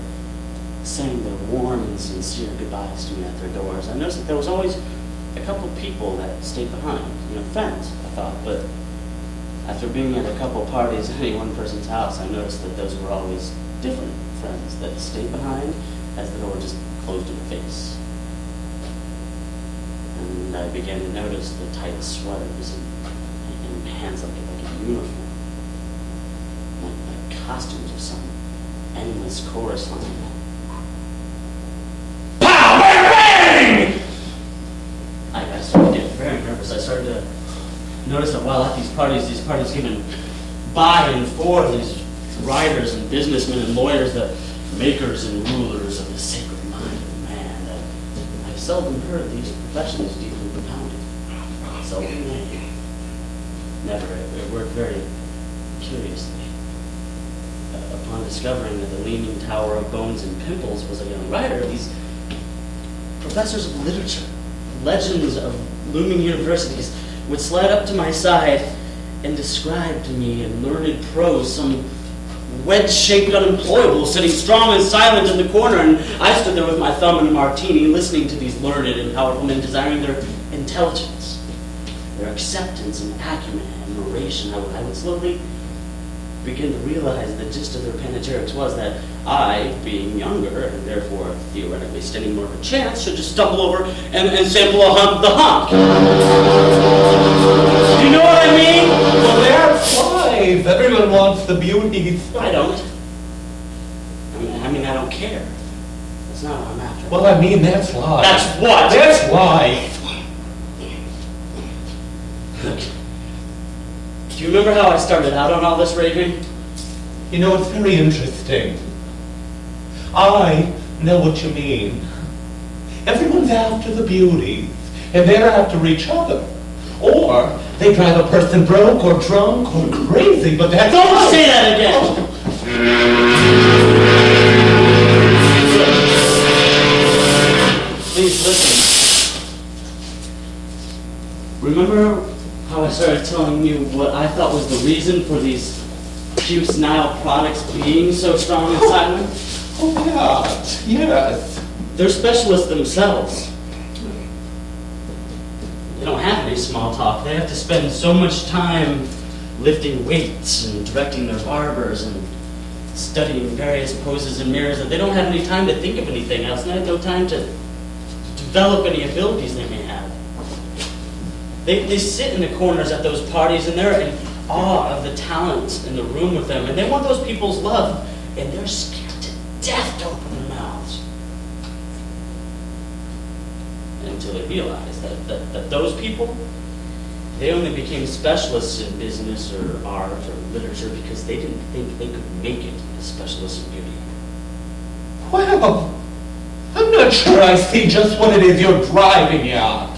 saying their warm and sincere goodbyes to me at their doors, I noticed that there was always a couple people that stayed behind, friends, I thought. But after being at a couple parties at any one person's house, I noticed that those were always different friends that stayed behind as the door just closed in their face. And I began to notice the tight sweaters and hands like a uniform, like costumes of some endless chorus line. Pow! Bang! Bang! I started to get very nervous. I started to notice that while at these parties given by and for these writers and businessmen and lawyers, the makers and rulers of the sacred mind of man, that I've seldom heard these professions deeply propounded. Seldom. Never. It worked very curiously. Upon discovering that the Leaning Tower of Bones and Pimples was a young writer, these professors of literature, legends of looming universities, would slide up to my side and describe to me in learned prose some wedge-shaped unemployable sitting strong and silent in the corner, and I stood there with my thumb in a martini listening to these learned and powerful men desiring their intelligence, their acceptance and acumen and admiration. I would slowly begin to realize the gist of their panegyrics was that I, being younger and therefore theoretically standing more of a chance, should just stumble over and sample a hunk of the hunk. Do you know what I mean? Well, that's life. Everyone wants the beauties. I don't. I mean, I don't care. That's not what I'm after. Well, I mean, that's life. That's what? That's life. Look, do you remember how I started out on all this raving? You know, it's very interesting. I know what you mean. Everyone's after the beauties, and they're after each other. Or they drive a person broke or drunk or crazy, but that's... Don't say that again! Please listen. Remember how I started telling you what I thought was the reason for these Puce Nile products being so strong and silent? Oh, God, yes. They're specialists themselves. They don't have any small talk. They have to spend so much time lifting weights and directing their barbers and studying various poses in mirrors that they don't have any time to think of anything else, and they have no time to develop any abilities they may have. They sit in the corners at those parties and they're in awe of the talent in the room with them, and they want those people's love, and they're scared to death to open their mouths. Until they realize that those people, they only became specialists in business or art or literature because they didn't think they could make it as specialists in beauty. Well, I'm not sure I see just what it is you're driving at.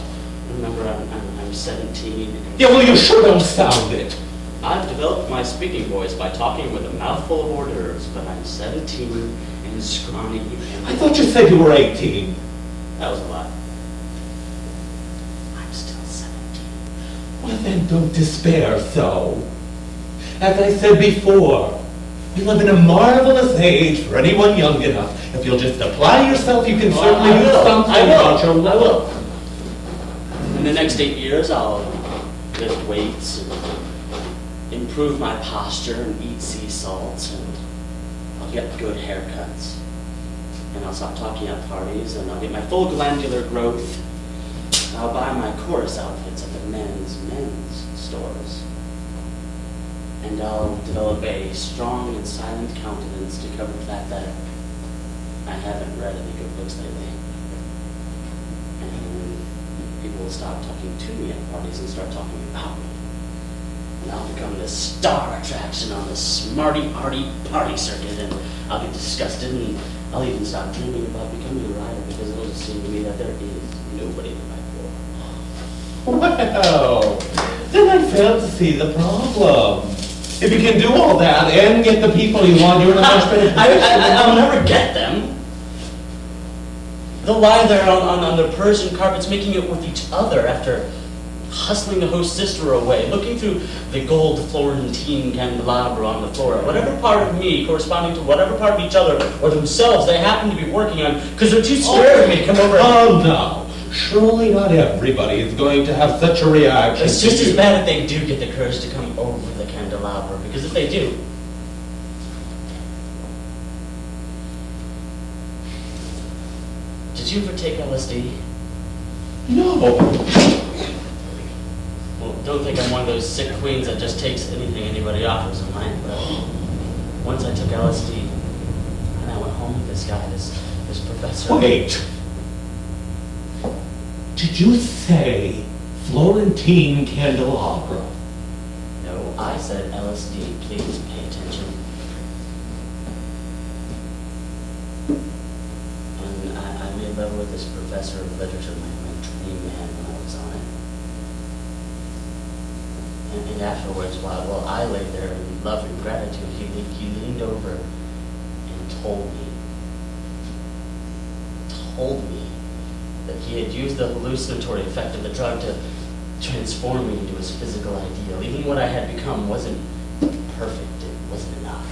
Remember, I'm 17. Yeah, well, you sure don't sound it. I've developed my speaking voice by talking with a mouthful of hors d'oeuvres, but I'm 17 and scrawny. And I thought you said you were 18. that was a lie. I'm still 17. Well, then don't despair so. As I said before, we live in a marvelous age for anyone young enough. If you'll just apply yourself, you can certainly do something about your I life. will. In the next 8 years, I'll lift weights and improve my posture and eat sea salts, and I'll get good haircuts. And I'll stop talking at parties, and I'll get my full glandular growth. I'll buy my chorus outfits at the men's stores. And I'll develop a strong and silent countenance to cover the fact that I haven't read any good books lately. And people will stop talking to me at parties and start talking about me. And I'll become the star attraction on the smarty-arty party circuit, and I'll get disgusted, and I'll even stop dreaming about becoming a writer because it'll just seem to me that there is nobody to write for. Well, then I fail to see the problem. If you can do all that and get the people you want, you're in a much better position. I'll never get them. They'll lie there on the Persian carpets making it with each other after hustling the host sister away, looking through the gold Florentine candelabra on the floor, whatever part of me corresponding to whatever part of each other or themselves they happen to be working on, because they're too scared of me to come over. Oh, no. Surely not everybody is going to have such a reaction. It's just as bad if they do get the courage to come over the candelabra, because if they do, did you ever take LSD? No. Well, don't think I'm one of those sick queens that just takes anything anybody offers in life, but once I took LSD, and I went home with this guy, this professor. Wait. Did you say Florentine candelabra? No, I said LSD. Please pay attention. And I made love with this professor of literature, my dream man, when I was on it. And afterwards, while I lay there in love and gratitude, he leaned over and told me that he had used the hallucinatory effect of the drug to transform me into his physical ideal. Even what I had become wasn't perfect, it wasn't enough.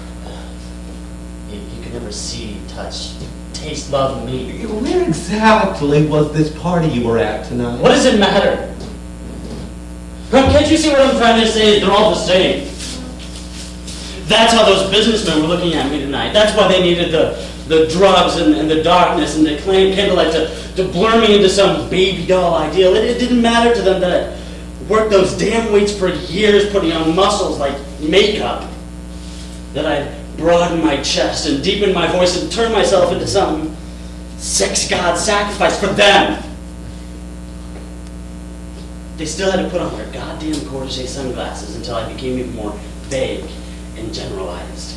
He could never see, touch, taste, love me. Where exactly was this party you were at tonight? What does it matter? Can't you see what I'm trying to say? They're all the same. That's how those businessmen were looking at me tonight. That's why they needed the drugs and the darkness and the candlelight to blur me into some baby doll ideal. It didn't matter to them that I worked those damn weights for years, putting on muscles like makeup. That I'd broaden my chest and deepen my voice and turn myself into some sex god sacrifice for them. They still had to put on their goddamn Corsair sunglasses until I became even more vague and generalized.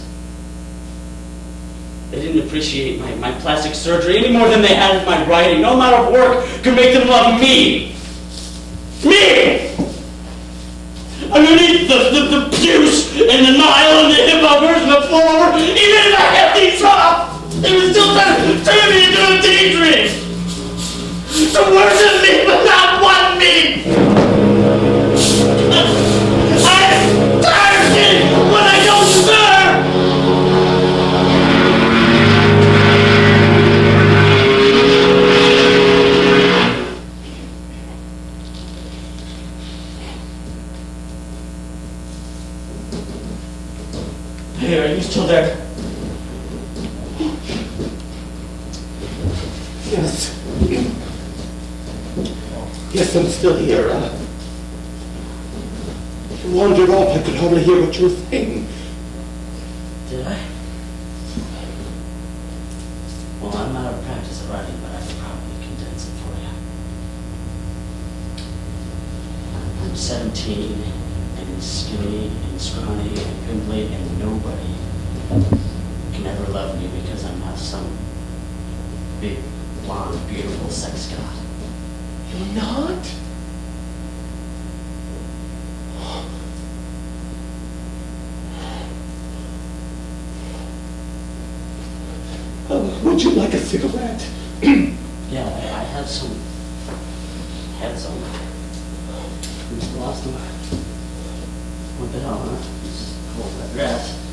They didn't appreciate my plastic surgery any more than they had my writing. No amount of work could make them love me. Me! Underneath the puce and the Nile and the hip hoppers and the floor, even if I had these off, they would still turn me into a daydream. To worship me but not want me. I'm tired of getting what I don't deserve. Hey, are you still there? Yes. Yes, I'm still here. You wandered off. I could hardly hear what you were saying. Did I? Well, I'm out of practice of writing, but I could probably condense it for you. I'm 17 and skinny and scrawny and pimply, and nobody can ever love me because I'm not some big, blonde, beautiful sex god. You're not? Would you like a cigarette? Yeah, I have some. Had some. I just lost them. What the hell, huh? Just hold my breath.